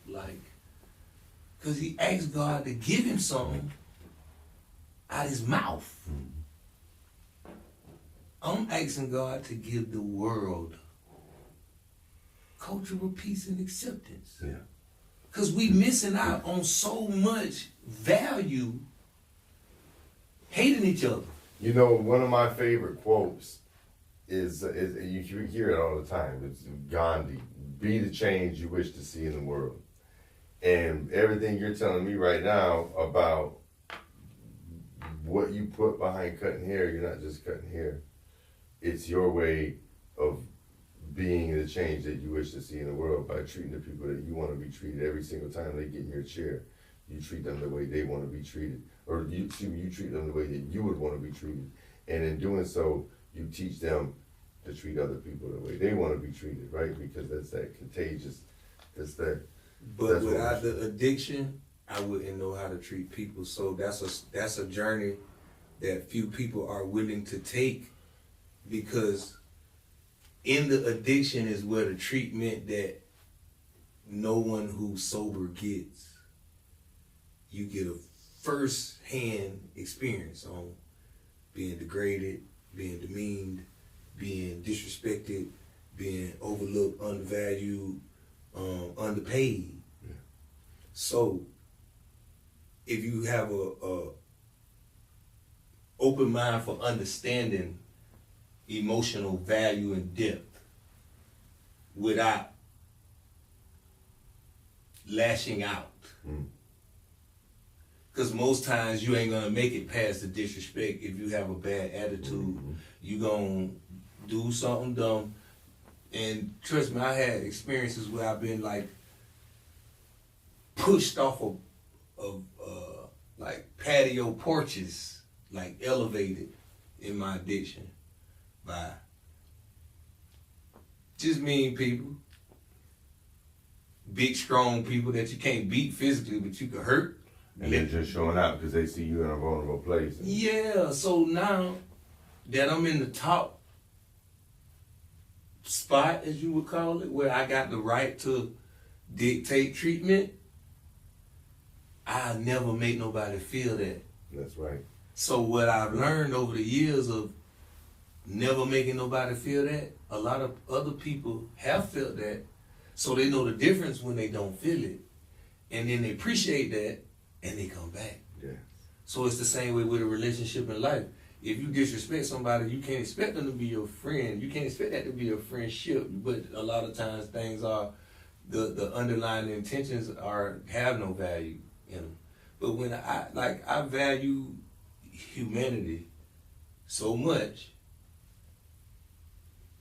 because he asked God to give him something out his mouth. I'm asking God to give the world cultural peace and acceptance. Yeah. Because we missing out on so much value hating each other. You know, one of my favorite quotes is you hear it all the time. It's Gandhi, be the change you wish to see in the world. And everything you're telling me right now about what you put behind cutting hair, you're not just cutting hair. It's your way of being the change that you wish to see in the world by treating the people that you want to be treated every single time they get in your chair. You treat them the way they want to be treated. Or you treat them the way that you would want to be treated. And in doing so, you teach them to treat other people the way they want to be treated, right? Because that's that contagious, But without the addiction, I wouldn't know how to treat people. So that's a journey that few people are willing to take, because in the addiction is where the treatment that no one who's sober gets. You get a first-hand experience on being degraded, being demeaned, being disrespected, being overlooked, undervalued, underpaid. Yeah. So if you have a open mind for understanding emotional value and depth without lashing out. Because most times you ain't gonna make it past the disrespect. If you have a bad attitude, you gonna do something dumb. And trust me, I had experiences where I've been like pushed off of like patio porches, like elevated in my addiction by just mean people, big strong people that you can't beat physically, but you can hurt. And they're just showing out because they see you in a vulnerable place. Yeah, so now that I'm in the top spot, as you would call it, where I got the right to dictate treatment, I never make nobody feel that. That's right. So what I've learned over the years of never making nobody feel that, a lot of other people have felt that, so they know the difference when they don't feel it. And then they appreciate that, and they come back. Yeah. So it's the same way with a relationship in life. If you disrespect somebody, you can't expect them to be your friend. You can't expect that to be a friendship. But a lot of times things are, the underlying intentions have no value in them. But when I value humanity so much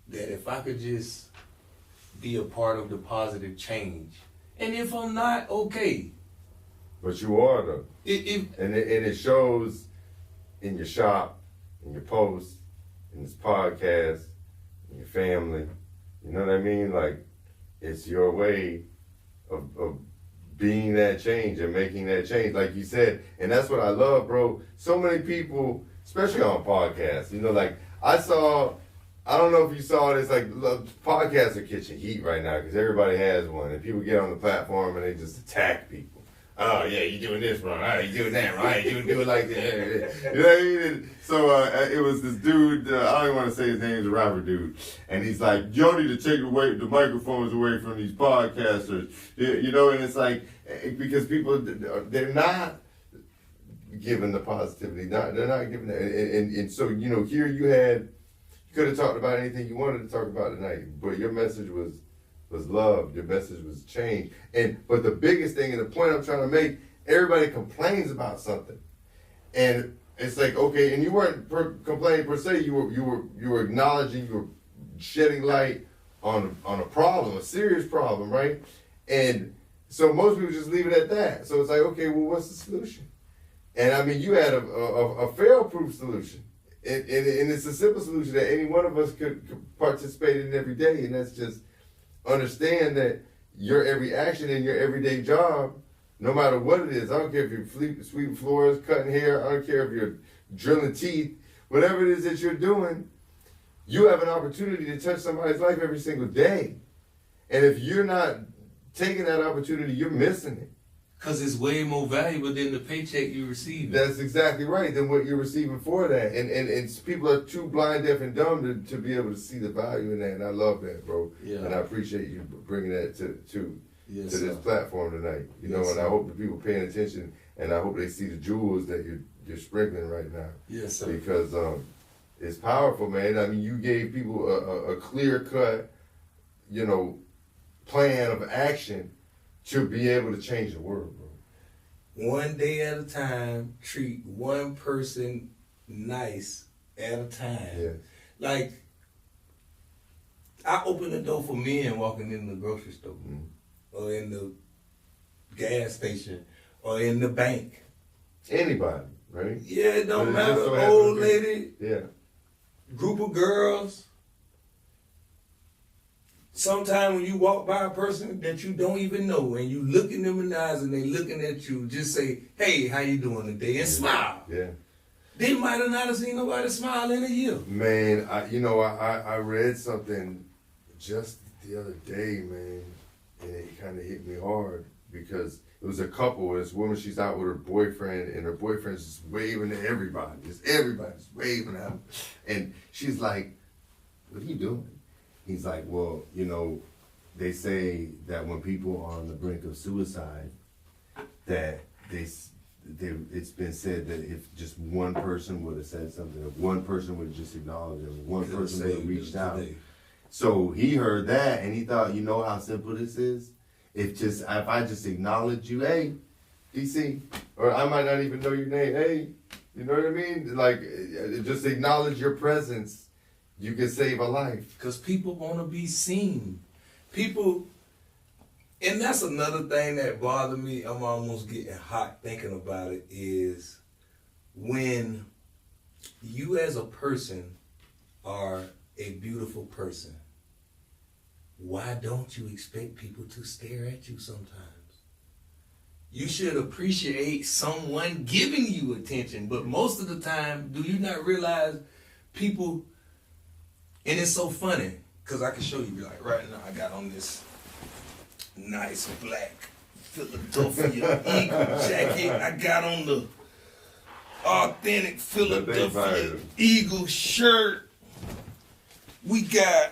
that if I could just be a part of the positive change, and if I'm not, okay. But you are though. And it shows in your shop, in your posts, in this podcast, in your family. You know what I mean? Like, it's your way of being that change and making that change, like you said. And that's what I love, bro. So many people, especially on podcasts, you know, like I don't know if you saw this, like podcasts are catching heat right now because everybody has one. And people get on the platform and they just attack people. Oh, yeah, you doing this wrong. Oh, you doing that right. You do it like that. You know what I mean? And so it was this dude, I don't even want to say his name, he's a rapper dude. And he's like, you don't need to take the microphones away from these podcasters. You know, and it's like, because people, they're not giving the positivity. They're not giving that. And so, you know, here you could have talked about anything you wanted to talk about tonight, but your message was love. Your message was change. But the biggest thing and the point I'm trying to make, everybody complains about something, and it's like, okay, and you weren't complaining per se. You were acknowledging, you were shedding light on a problem, a serious problem, right? And so most people just leave it at that. So it's like, okay, well, what's the solution? And I mean, you had a fail-proof solution. And it's a simple solution that any one of us could participate in every day, and that's just understand that your every action in your everyday job, no matter what it is, I don't care if you're sweeping floors, cutting hair, I don't care if you're drilling teeth, whatever it is that you're doing, you have an opportunity to touch somebody's life every single day. And if you're not taking that opportunity, you're missing it. Because it's way more valuable than the paycheck you receive. That's exactly right, than what you're receiving for that. And people are too blind, deaf, and dumb to be able to see the value in that. And I love that, bro. Yeah. And I appreciate you bringing that to this platform tonight. You know, and I hope the people paying attention, and I hope they see the jewels that you're sprinkling right now. Yes, sir. Because it's powerful, man. I mean, you gave people a clear-cut, you know, plan of action to be able to change the world, bro. One day at a time, treat one person nice at a time. Yeah. Like, I open the door for men walking in the grocery store, or in the gas station, or in the bank. Anybody, right? Yeah, it don't matter. So Old lady, yeah, group of girls. Sometimes when you walk by a person that you don't even know and you look in them in the eyes and they looking at you, just say, hey, how you doing today? And smile. Yeah. They might have not seen nobody smile in a year. Man, I read something just the other day, man, and it kind of hit me hard because it was a couple. This woman, she's out with her boyfriend, and her boyfriend's just waving to everybody. Everybody's waving at him. And she's like, what are you doing? He's like, well, you know, they say that when people are on the brink of suicide, that it's been said that if just one person would have said something, if one person would have just acknowledged it, if one person would have reached out. So he heard that and he thought, you know how simple this is? If I just acknowledge you, hey, DC, or I might not even know your name, hey, you know what I mean? Like, just acknowledge your presence, you can save a life. Because people want to be seen. People, and that's another thing that bothered me, I'm almost getting hot thinking about it, is when you as a person are a beautiful person, why don't you expect people to stare at you sometimes? You should appreciate someone giving you attention, but most of the time, do you not realize people, and it's so funny, because I can show you, like right now I got on this nice black Philadelphia Eagle jacket. I got on the authentic Philadelphia Eagle shirt. We got,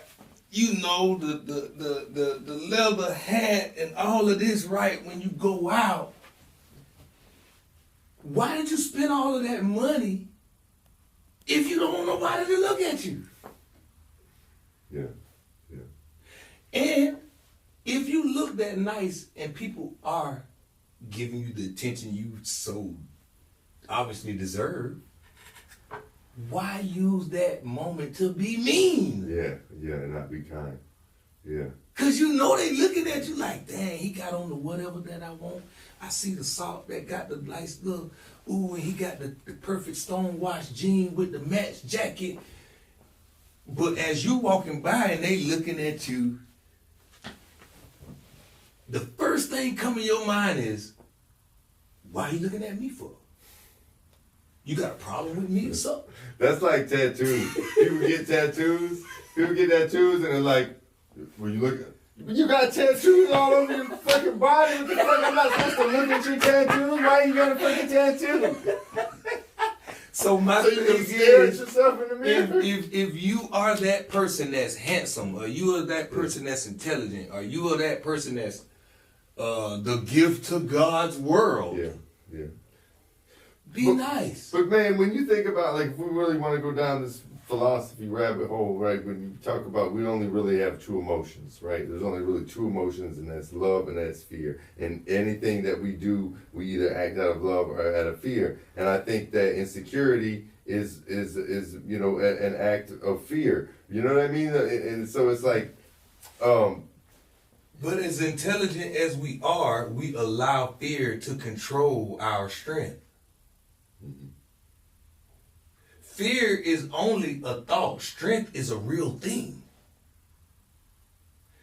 you know, the leather hat and all of this, right? When you go out, why did you spend all of that money if you don't want nobody to look at you? Yeah. And if you look that nice and people are giving you the attention you so obviously deserve, why use that moment to be mean? Yeah, and not be kind. Yeah. Cause you know they looking at you like, dang, he got on the whatever that I want. I see the salt that got the nice little, ooh, and he got the perfect stone-washed jean with the match jacket. But as you walking by and they looking at you, the first thing come in your mind is, why are you looking at me for? You got a problem with me or something? That's like tattoos. People get tattoos. People get tattoos and they're like, when you look, you got tattoos all over your fucking body. What the fuck? I'm not supposed to look at your tattoos. Why you got a fucking tattoo? So my so you thing can stare at is, yourself in the mirror. if you are that person that's handsome, or you are that person that's intelligent, or you are that person that's the gift to God's world, Yeah. Be nice. But man, when you think about, like, if we really want to go down this philosophy rabbit hole, right? When you talk about, we only really have two emotions, right? There's only really two emotions, and that's love and that's fear. And anything that we do, we either act out of love or out of fear. And I think that insecurity is you know, an act of fear. You know what I mean? And so it's like, but as intelligent as we are, we allow fear to control our strength. Fear is only a thought. Strength is a real thing.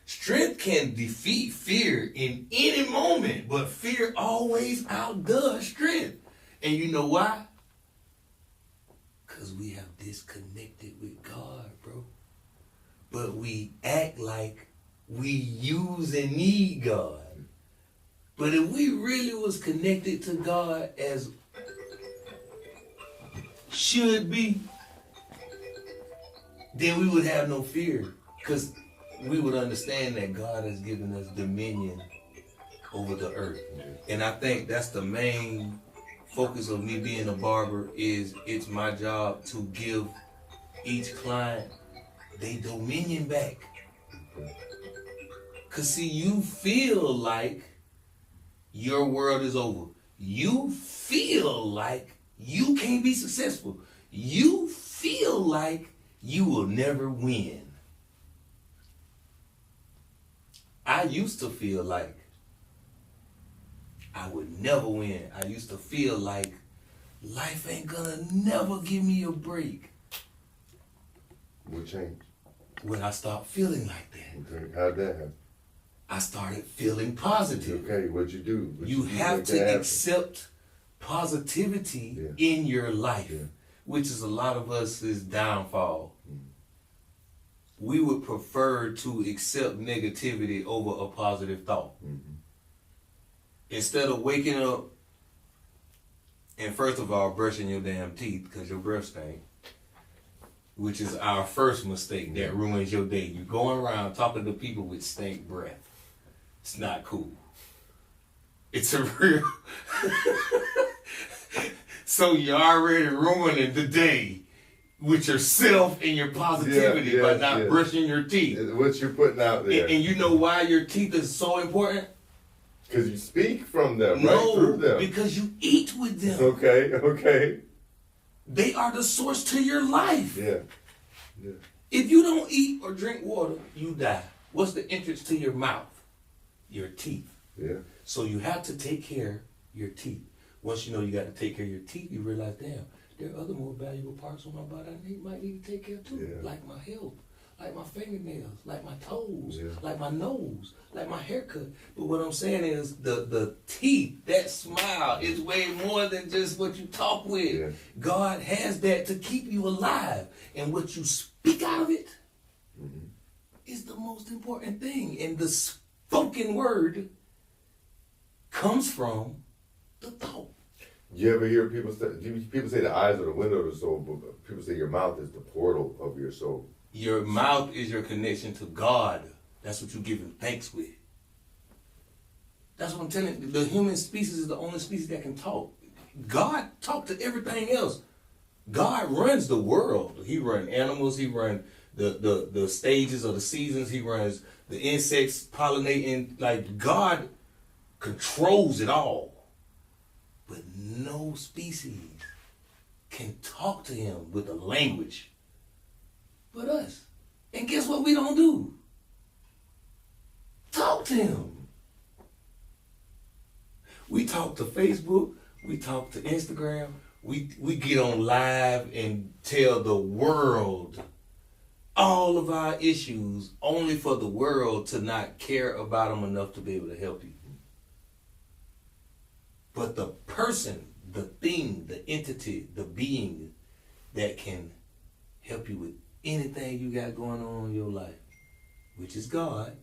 Strength can defeat fear in any moment, but fear always outdoes strength. And you know why? Because we have disconnected with God, bro. But we act like we use and need God. But if we really was connected to God as should be, then we would have no fear, because we would understand that God has given us dominion over the earth. And I think that's the main focus of me being a barber, is it's my job to give each client their dominion back. Because see, you feel like your world is over. You feel like you can't be successful. You feel like you will never win. I used to feel like I would never win. I used to feel like life ain't gonna never give me a break. what changed? When I stopped feeling like that, Okay, how'd that happen? I started feeling positive. Okay, what'd you do? You have to accept positivity in your life, which is a lot of us' downfall. We would prefer to accept negativity over a positive thought. Instead of waking up and first of all brushing your damn teeth because your breath stink, which is our first mistake that ruins your day. You're going around talking to people with stink breath. It's not cool. It's a real So you're already ruining the day with yourself and your positivity by not brushing your teeth. What you're putting out there. And you know why your teeth is so important? Because you speak from them, right through them. Because you eat with them. Okay. They are the source to your life. Yeah. If you don't eat or drink water, you die. What's the entrance to your mouth? Your teeth. Yeah. So you have to take care of your teeth. Once you know you got to take care of your teeth, you realize, damn, there are other more valuable parts of my body I might need to take care of too. Yeah. Like my health, like my fingernails, like my toes, Yeah. like my nose, like my haircut. But what I'm saying is the teeth, that smile is way more than just what you talk with. Yeah. God has that to keep you alive. And what you speak out of it is the most important thing. And the spoken word comes from the thought. You ever hear people say the eyes are the window of the soul, but people say your mouth is the portal of your soul. Your mouth is your connection to God. That's what you're giving thanks with. That's what I'm telling you. The human species is the only species that can talk. God talked to everything else. God runs the world. He runs animals. He runs the stages of the seasons. He runs the insects pollinating. Like, God controls it all. But no species can talk to him with a language but us. And guess what we don't do? Talk to him. We talk to Facebook. We talk to Instagram. We get on live and tell the world all of our issues only for the world to not care about them enough to be able to help you. But the person, the thing, the entity, the being that can help you with anything you got going on in your life, which is God,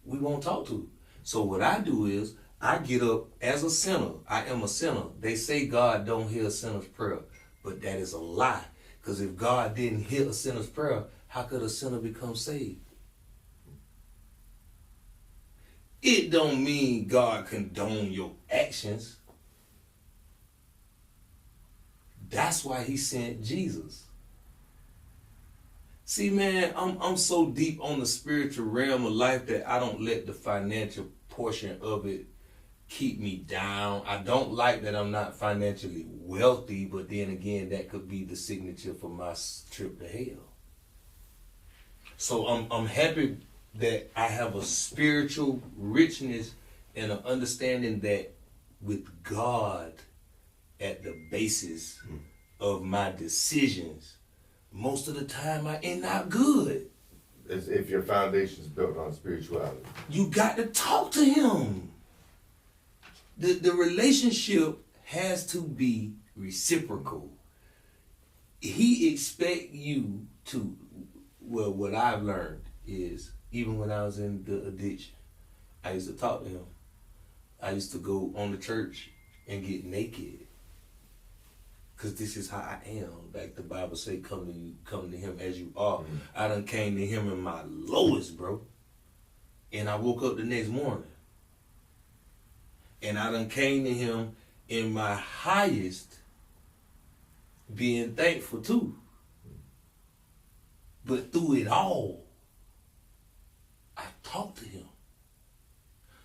we won't talk to. So what I do is I get up as a sinner. I am a sinner. They say God don't hear a sinner's prayer, but that is a lie. Because if God didn't hear a sinner's prayer, how could a sinner become saved? It don't mean God condone your actions. That's why he sent Jesus. See, man, I'm so deep on the spiritual realm of life that I don't let the financial portion of it keep me down. I don't like that I'm not financially wealthy, but then again, that could be the signature for my trip to hell. So I'm happy that I have a spiritual richness and an understanding that with God at the basis of my decisions, most of the time I end up good. As if your foundation is built on spirituality. You got to talk to him. The relationship has to be reciprocal. He expect you to, well, what I've learned is, even when I was in the addiction, I used to talk to him. I used to go on the church and get naked. Because this is how I am. Like the Bible say, come to him as you are. I done came to him in my lowest, bro. And I woke up the next morning. And I done came to him in my highest, being thankful too. But through it all, I talked to him.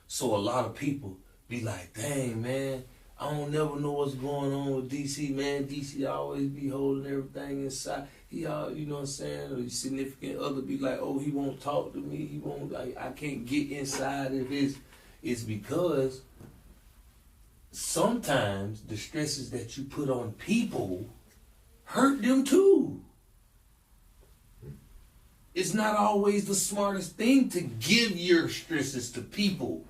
So a lot of people be like, dang, man, I don't never know what's going on with DC, man. DC always be holding everything inside. He all, you know what I'm saying? Or his significant other be like, oh, he won't talk to me. He won't, like, I can't get inside of his. It's because sometimes the stresses that you put on people hurt them too. It's not always the smartest thing to give your stresses to people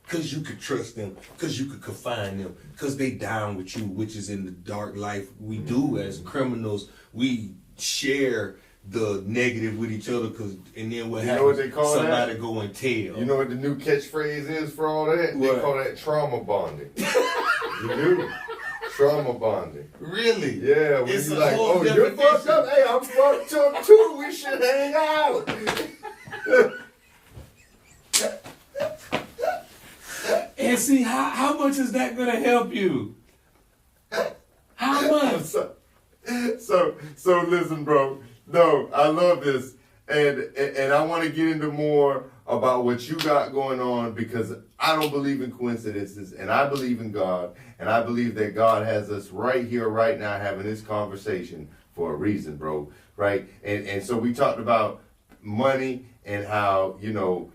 because you could trust them, because you could confine them, because they down with you, which is in the dark life we do as criminals. We share the negative with each other, and then what happens? Know what they call somebody that? go and tell. You know what the new catchphrase is for all that? What? They call that trauma bonding. You do? Trauma bonding. Really? Yeah, when It's you a like, whole oh, you're definition. fucked up. Hey, I'm fucked up too. We should hang out. And see, how much is that going to help you? So listen, bro. No, I love this, and I want to get into more about what you got going on, because I don't believe in coincidences, and I believe in God, and I believe that God has us right here, right now, having this conversation for a reason, bro. Right? And so we talked about money and how, you know,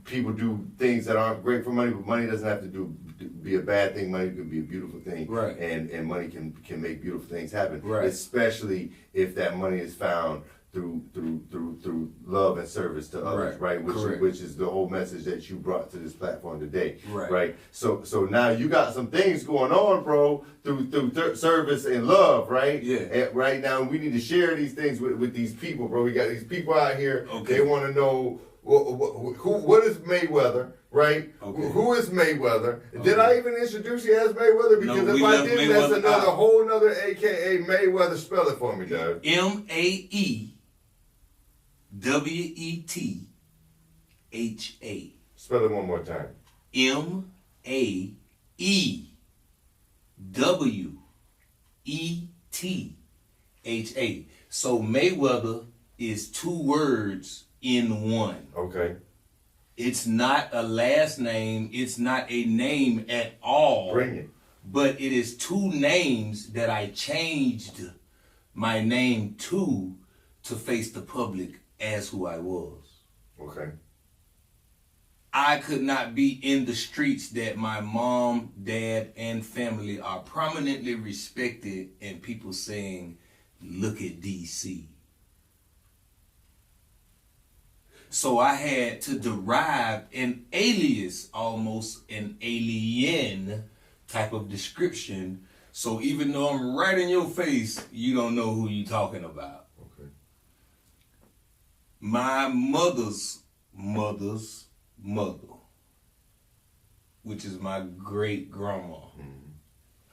people do things that aren't great for money, but money doesn't have to be a bad thing. Money can be a beautiful thing, right? And money can make beautiful things happen, right? Especially if that money is found through love and service to others, right? Which is the whole message that you brought to this platform today, right? So now you got some things going on, bro, through service and love, right? Yeah. And right now we need to share these things with these people, bro. We got these people out here. Okay. They want to know what is Mayweather, right? Okay. Who is Mayweather? Okay. Did I even introduce you as Mayweather? Because if I didn't, that's another whole nother AKA Mayweather. Spell it for me, Doug. MAEWETHA. Spell it one more time. MAEWETHA. So Mayweather is 2 words in one. Okay. It's not a last name. It's not a name at all. Bring it. But it is 2 names that I changed my name to face the public as who I was. Okay. I could not be in the streets that my mom, dad, and family are prominently respected, and people saying, look at DC. So I had to derive an alias, almost an alien type of description. So even though I'm right in your face, you don't know who you're talking about. Okay. My mother's mother, which is my great grandma,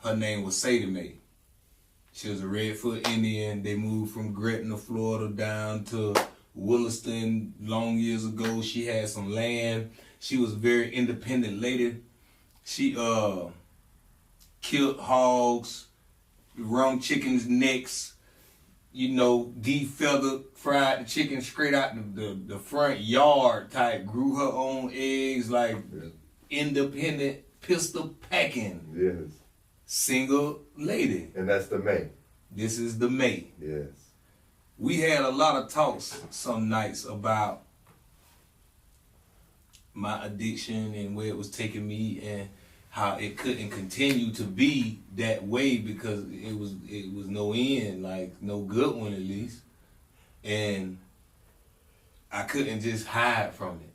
her name was Sadie Mae. She was a Redfoot Indian. They moved from Gretna, Florida down to Williston long years ago. She had some land. She was a very independent lady. She killed hogs, wrung chickens' necks, defeathered, fried the chicken straight out the front yard type, grew her own eggs, like independent, pistol packing. Yes. Single lady. And that's the May. This is the May. Yes. We had a lot of talks some nights about my addiction and where it was taking me, and how it couldn't continue to be that way because it was no end, like no good one at least. And I couldn't just hide from it.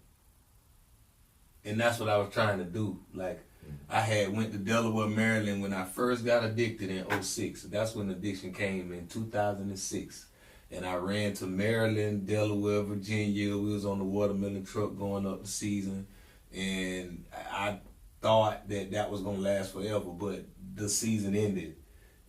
And that's what I was trying to do. Like, I had went to Delaware, Maryland when I first got addicted in 2006. That's when addiction came in 2006. And I ran to Maryland, Delaware, Virginia. We was on the watermelon truck going up the season. And I thought that was going to last forever, but the season ended.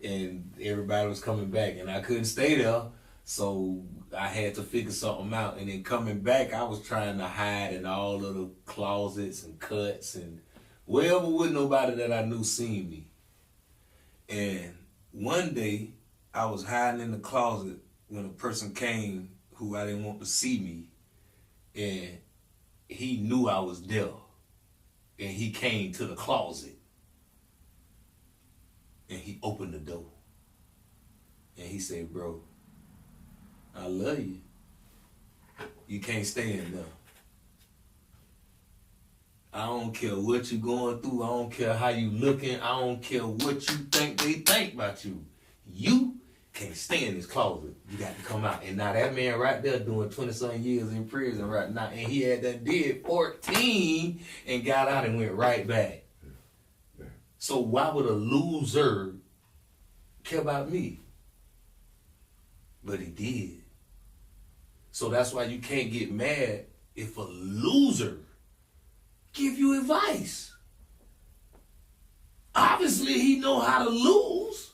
And everybody was coming back. And I couldn't stay there. So I had to figure something out. And then coming back, I was trying to hide in all of the closets and Cutz and wherever would nobody that I knew see me. And one day, I was hiding in the closet when a person came who I didn't want to see me, and he knew I was there, and he came to the closet, and he opened the door, and he said, bro, I love you. You can't stay in there. I don't care what you're going through. I don't care how you looking. I don't care what you think they think about you. You can't stay in this closet. You got to come out. And now that man right there doing 20-something years in prison right now, and he had that did 14 and got out and went right back. So why would a loser care about me? But he did. So that's why you can't get mad if a loser give you advice. Obviously, he know how to lose.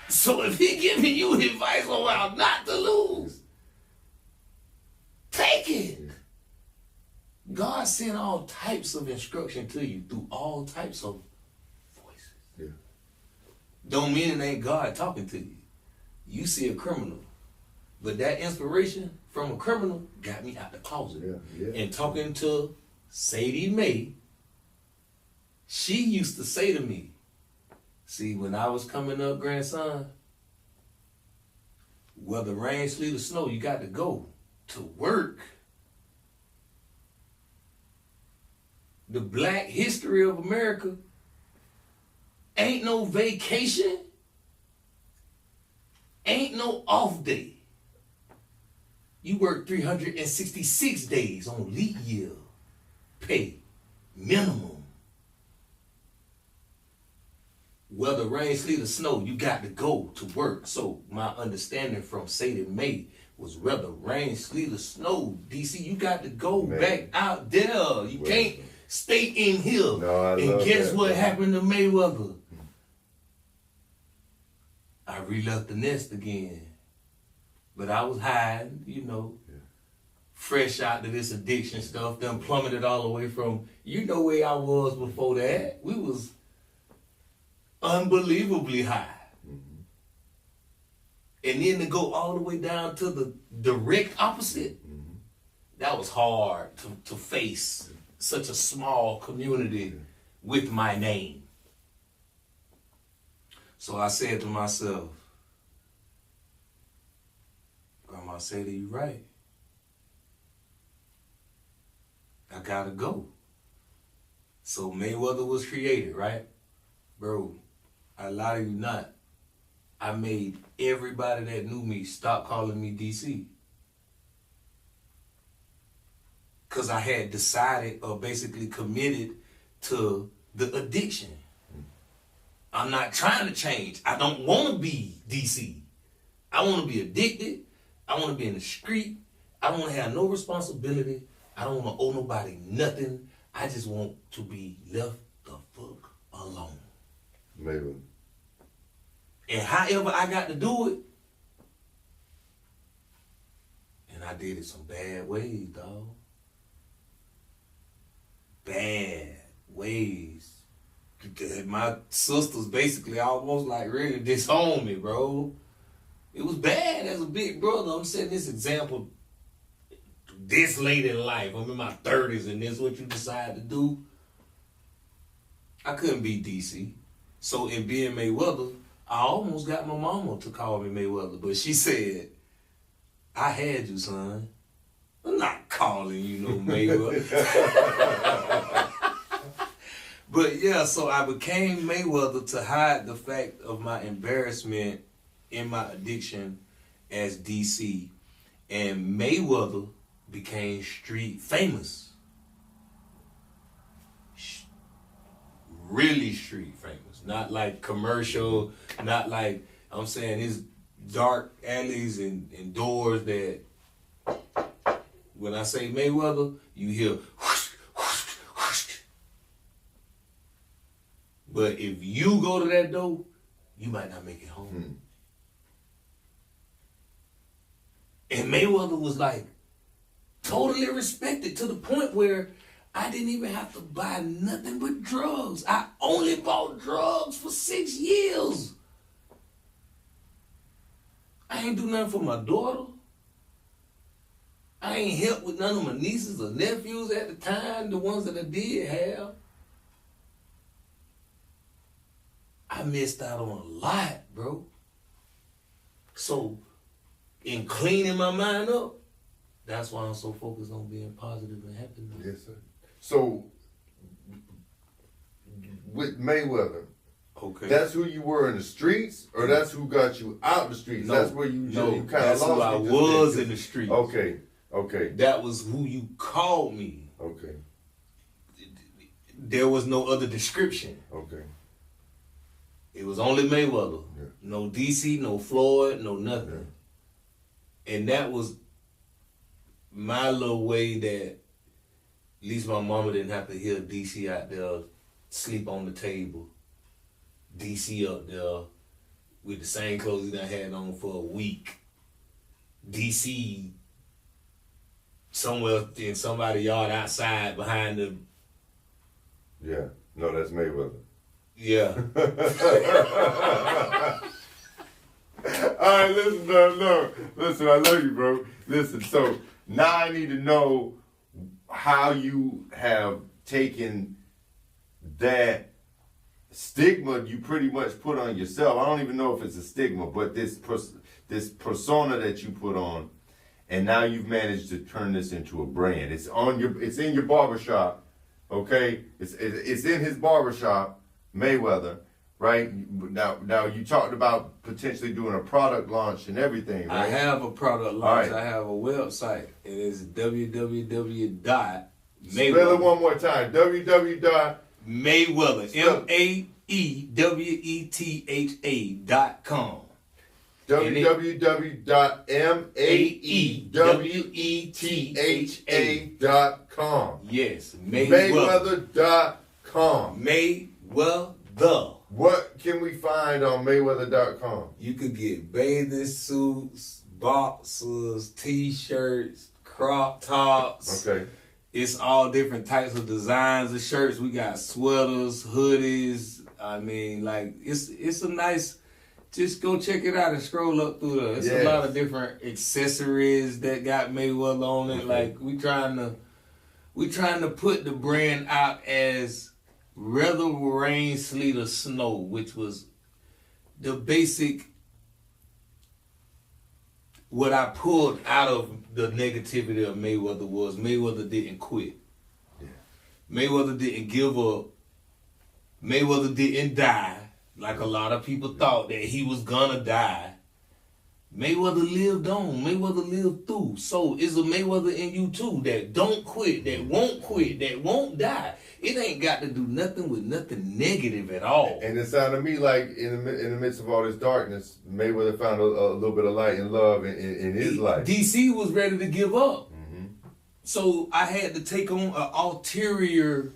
So if he giving you advice on how not to lose, take it. God sent all types of instruction to you through all types of voices. Yeah. don't mean it ain't God talking to you. You see a criminal. But that inspiration from a criminal got me out the closet. And talking to Sadie Mae, she used to say to me, see, when I was coming up, grandson, whether rain, sleet, or snow, you got to go to work. The Black history of America ain't no vacation, ain't no off day. You work 366 days on leap year pay, minimum. Whether rain, sleet, or snow, you got to go to work. So my understanding from Sadie Mae was whether rain, sleet, or snow, DC, you got to go back out there. You can't stay in here. No, and guess that, what man. happened to Mayweather? I re-left the nest again. But I was hiding, you know, fresh out to this addiction stuff, then plummeted all the way from, you know where I was before that. We was unbelievably high. And then to go all the way down to the direct opposite, that was hard to face such a small community with my name. So I said to myself, Grandma said, you right. I gotta go. So Mayweather was created, right? Bro, I lie to you not. I made everybody that knew me stop calling me DC. Because I had decided or basically committed to the addiction. I'm not trying to change. I don't want to be DC. I want to be addicted. I want to be in the street. I don't want to have no responsibility. I don't want to owe nobody nothing. I just want to be left the fuck alone. Maybe. And however I got to do it, and I did it some bad ways, dog. Bad ways. My sisters basically almost like really disowned me, bro. It was bad as a big brother. I'm setting this example this late in life. I'm in my 30s and this is what you decide to do. I couldn't be DC. So in being Mayweather, I almost got my mama to call me Mayweather, but she said, I had you, son. I'm not calling you no Mayweather. But yeah, so I became Mayweather to hide the fact of my embarrassment in my addiction as DC. And Mayweather became street famous. Really street famous. Not like commercial, not like, I'm saying his dark alleys and doors that, when I say Mayweather, you hear whoosh, whoosh, whoosh. But if you go to that door, you might not make it home. And Mayweather was like totally respected to the point where I didn't even have to buy nothing but drugs. I only bought drugs for 6 years. I ain't do nothing for my daughter. I ain't helped with none of my nieces or nephews at the time, the ones that I did have. I missed out on a lot, bro. So, in cleaning my mind up, that's why I'm so focused on being positive and happy now. Yes, sir. So, with Mayweather, okay, that's who you were in the streets, or that's who got you out the streets? No, That's where you kind of that's lost who I me was in the streets. Okay. That was who you called me. Okay. There was no other description. Okay. It was only Mayweather. Yeah. No DC, no Floyd, no nothing. Yeah. And that was my little way that at least my mama didn't have to hear DC out there sleep on the table. DC up there with the same clothes he done had on for a week. DC somewhere in somebody's yard outside behind the... Yeah. No, that's Mayweather. Yeah. All right, listen, no. Listen, I love you, bro. Listen, so now I need to know how you have taken that stigma you pretty much put on yourself. I don't even know if it's a stigma, but this persona that you put on, and now you've managed to turn this into a brand. It's in your barbershop, okay? It's in his barbershop, Mayweather. Right now, you talked about potentially doing a product launch and everything. Right? I have a product launch. Right. I have a website. It is www.mayweather. Spell it one more time. www. Mayweather. MAEWETHA.com. www.mayweetha.com. Yes, Mayweather. Mayweather.com. Mayweather. What can we find on Mayweather.com? You could get bathing suits, boxers, t-shirts, crop tops. Okay. It's all different types of designs of shirts. We got sweaters, hoodies. I mean, like, it's a nice, just go check it out and scroll up through there. It's a lot of different accessories that got Mayweather on it. Like, we trying to put the brand out as rather rain, sleet, or snow, which was the basic, what I pulled out of the negativity of Mayweather was Mayweather didn't quit. Yeah. Mayweather didn't give up. Mayweather didn't die like a lot of people thought that he was gonna die. Mayweather lived on. Mayweather lived through. So is a Mayweather in you too that don't quit, that won't die. It ain't got to do nothing with nothing negative at all. And it sounded to me like in the midst of all this darkness, Mayweather found a little bit of light and love in his life. DC was ready to give up. Mm-hmm. So I had to take on an ulterior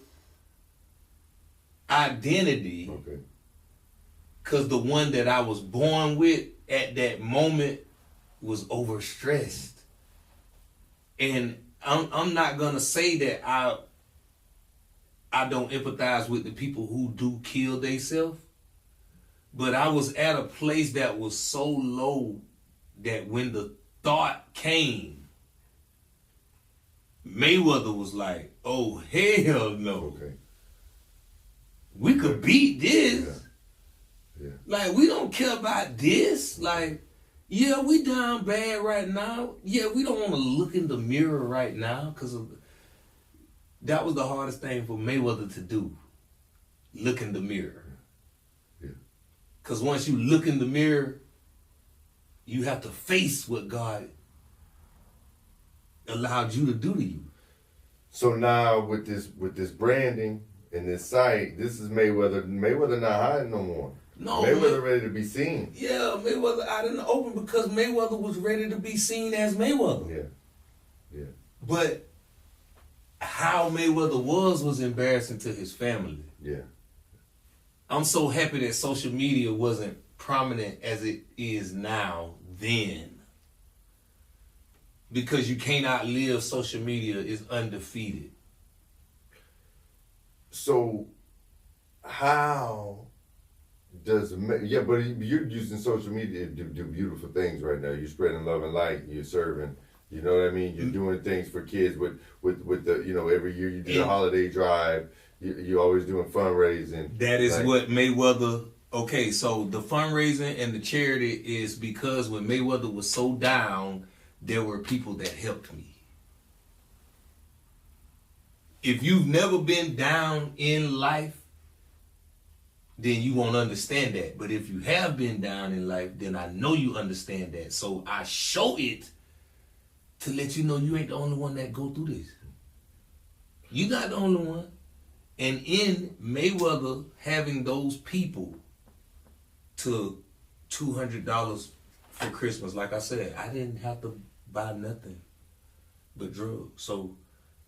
identity. Okay. Because the one that I was born with at that moment was overstressed. And I'm not going to say that I don't empathize with the people who do kill themselves. But I was at a place that was so low that when the thought came, Mayweather was like, oh, hell no. Okay. We could beat this. Yeah. Yeah. Like, we don't care about this. Like, yeah, we down bad right now. Yeah, we don't want to look in the mirror right now because that was the hardest thing for Mayweather to do. Look in the mirror. Yeah. Because once you look in the mirror, you have to face what God allowed you to do to you. So now with this branding and this site, this is Mayweather. Mayweather not hiding no more. No, Mayweather ready to be seen. Yeah, Mayweather out in the open because Mayweather was ready to be seen as Mayweather. Yeah. Yeah. But how Mayweather was embarrassing to his family. Yeah. I'm so happy that social media wasn't prominent as it is now then. Because you can't outlive social media, is undefeated. So how does but you're using social media to do beautiful things right now. You're spreading love and light. You're serving. You know what I mean. You're doing things for kids with the every year you do the holiday drive. You're always doing fundraising. That is what Mayweather. Okay, so the fundraising and the charity is because when Mayweather was so down, there were people that helped me. If you've never been down in life, then you won't understand that. But if you have been down in life, then I know you understand that. So I show it to let you know you ain't the only one that go through this. You're not the only one. And in Mayweather having those people to $200 for Christmas, like I said, I didn't have to buy nothing but drugs. So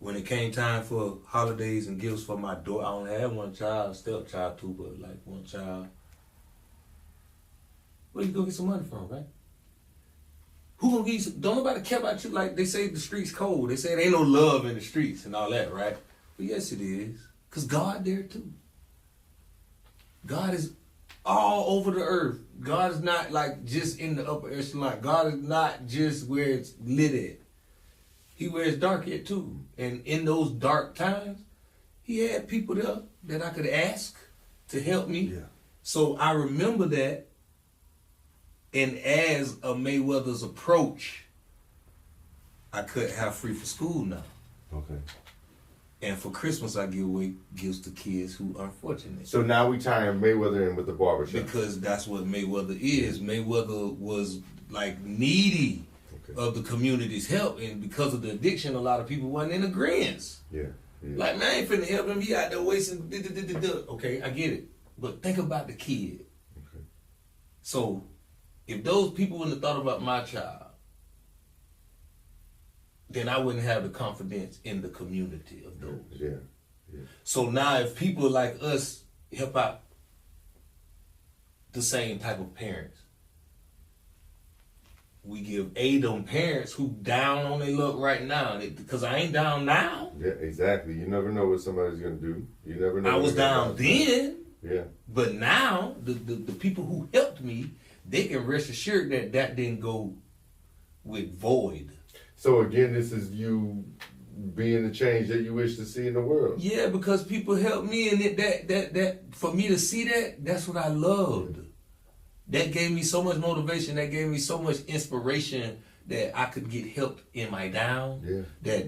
when it came time for holidays and gifts for my daughter, I only had one child, stepchild too, but like one child. Where you go get some money from, right? Who gonna give you some, don't nobody care about you like they say the streets cold. They say there ain't no love in the streets and all that, right? But yes it is. Cause God there too. God is all over the earth. God is not like just in the upper echelon. God is not just where it's lit at. He where it's dark at too. And in those dark times, he had people there that I could ask to help me. Yeah. So I remember that. And as a Mayweather's approach, I could have free for school now. Okay. And for Christmas, I give away gifts to kids who are unfortunate. So now we tying Mayweather in with the barbershop. Because that's what Mayweather is. Mayweather was like needy of the community's help. And because of the addiction, a lot of people wasn't in agreement. Yeah. Like, man, I ain't finna help him. He out there wasting. Okay, I get it. But think about the kid. Okay. So, if those people wouldn't have thought about my child, then I wouldn't have the confidence in the community of those. Yeah. So now if people like us help out the same type of parents, we give aid on parents who down on their luck right now. Because I ain't down now. Yeah, exactly. You never know what somebody's going to do. You never know. I was down then. Yeah. But now, the people who helped me, they can rest assured that didn't go with void. So again, this is you being the change that you wish to see in the world. Yeah, because people helped me, and that for me to see that's what I loved. That gave me so much motivation. That gave me so much inspiration that I could get helped in my down. Yeah.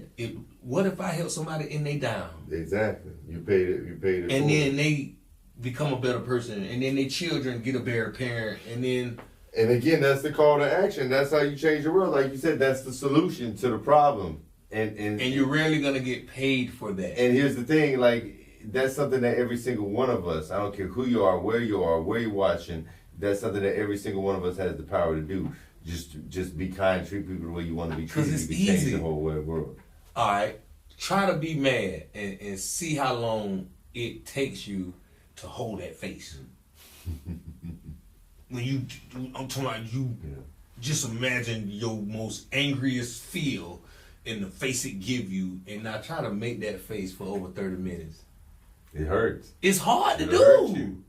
What if I help somebody in their down? Exactly. You paid it. And then they become a better person, and then their children get a better parent, and then. And again, that's the call to action. That's how you change the world. Like you said, that's the solution to the problem. And you're rarely gonna get paid for that. And here's the thing, like that's something that every single one of us, I don't care who you are, where you're watching, that's something that every single one of us has the power to do. Just be kind, treat people the way you want to be treated. Because it's you can change easy. the whole world. All right, try to be mad and see how long it takes you to hold that face. When I'm talking about you, just imagine your most angriest feel in the face it give you, and now try to make that face for over 30 minutes. It hurts. It's hard to do.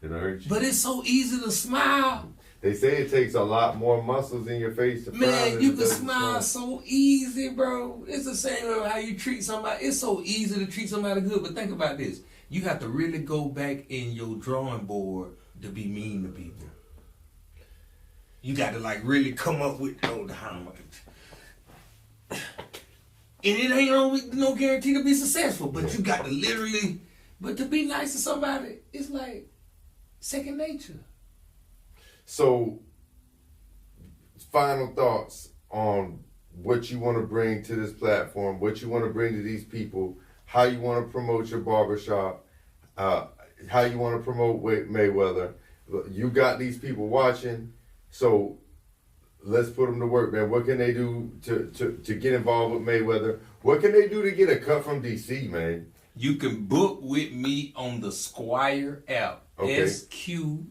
It'll hurt you. But it's so easy to smile. They say it takes a lot more muscles in your face to frown. Man, you can smile so easy, bro. It's the same way how you treat somebody. It's so easy to treat somebody good, but think about this. You have to really go back in your drawing board to be mean to people. You got to like really come up with how much. And it ain't always no guarantee to be successful, but you got to literally, but to be nice to somebody, it's like second nature. So, final thoughts on what you want to bring to this platform, what you want to bring to these people, how you want to promote your barbershop, how you want to promote Mayweather. You got these people watching, so let's put them to work, man. What can they do to get involved with Mayweather? What can they do to get a cut from DC, man? You can book with me on the Squire app. Okay. SQUIRE.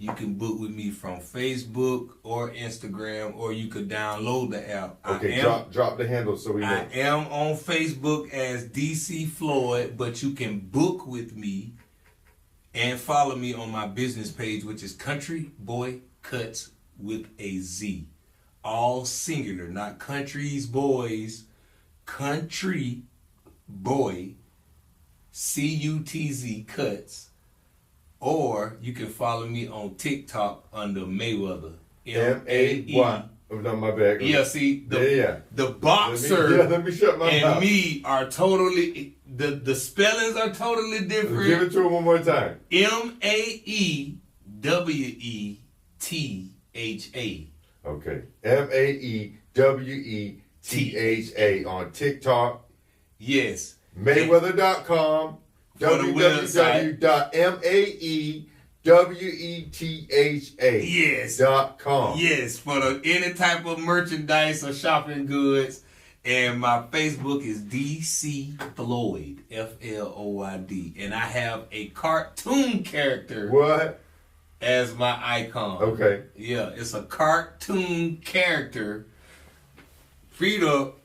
You can book with me from Facebook or Instagram, or you could download the app. Okay, drop the handle so we know. I am on Facebook as DC Floyd, but you can book with me and follow me on my business page, which is Countryboy Cutz with a Z. All singular, not countries, boys. Country Boy, CUTZ Cutz. Or you can follow me on TikTok under Mayweather. M-A-Y. Oh, no, my bad. Yeah, see, the boxer let me shut my and mouth. me are totally, the spellings are totally different. Give it to him one more time. MAEWETHA. Okay. MAEWETHA on TikTok. Yes. Mayweather.com. For the website. www.maetha.com. Yes, for any type of merchandise or shopping goods. And my Facebook is DC Floyd, FLOYD. And I have a cartoon character What? as my icon. Okay. Yeah, it's a cartoon character, freed up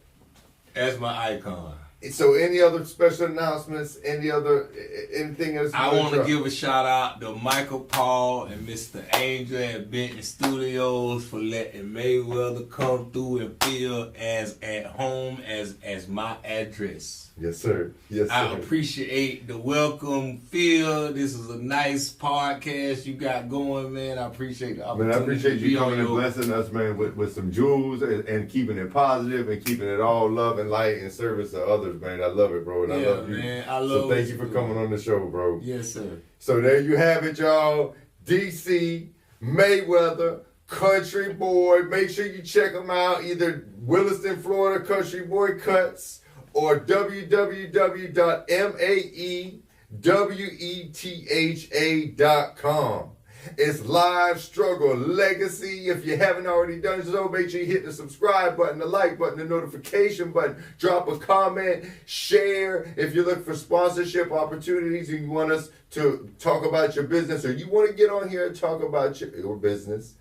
as my icon. So any other special announcements? Anything else? I want to give a shout out to Michael Paul and Mr. Angel at Benton Studios for letting Mayweather come through and feel as at home as my address. Yes, sir. Yes, sir. I appreciate the welcome, Phil. This is a nice podcast you got going, man. I appreciate the opportunity. Man, I appreciate you coming and your... blessing us, man, with some jewels and keeping it positive and keeping it all love and light and service to others, man. I love it, bro. And I love you. Man, I love so thank you for coming on the show, bro. Yes, sir. So there you have it, y'all. DC, Mayweather, Countryboy. Make sure you check them out. Either Williston, Florida, Countryboy Cutz, or www.mawetha.com. It's Live Struggle Legacy. If you haven't already done so, make sure you hit the subscribe button, the like button, the notification button. Drop a comment, share. If you're looking for sponsorship opportunities and you want us to talk about your business, or you want to get on here and talk about your business,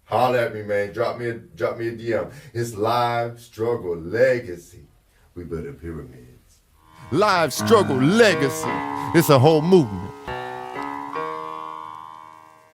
holler at me, man. Drop me a DM. It's Live Struggle Legacy. We build pyramids. Live struggle legacy. It's a whole movement.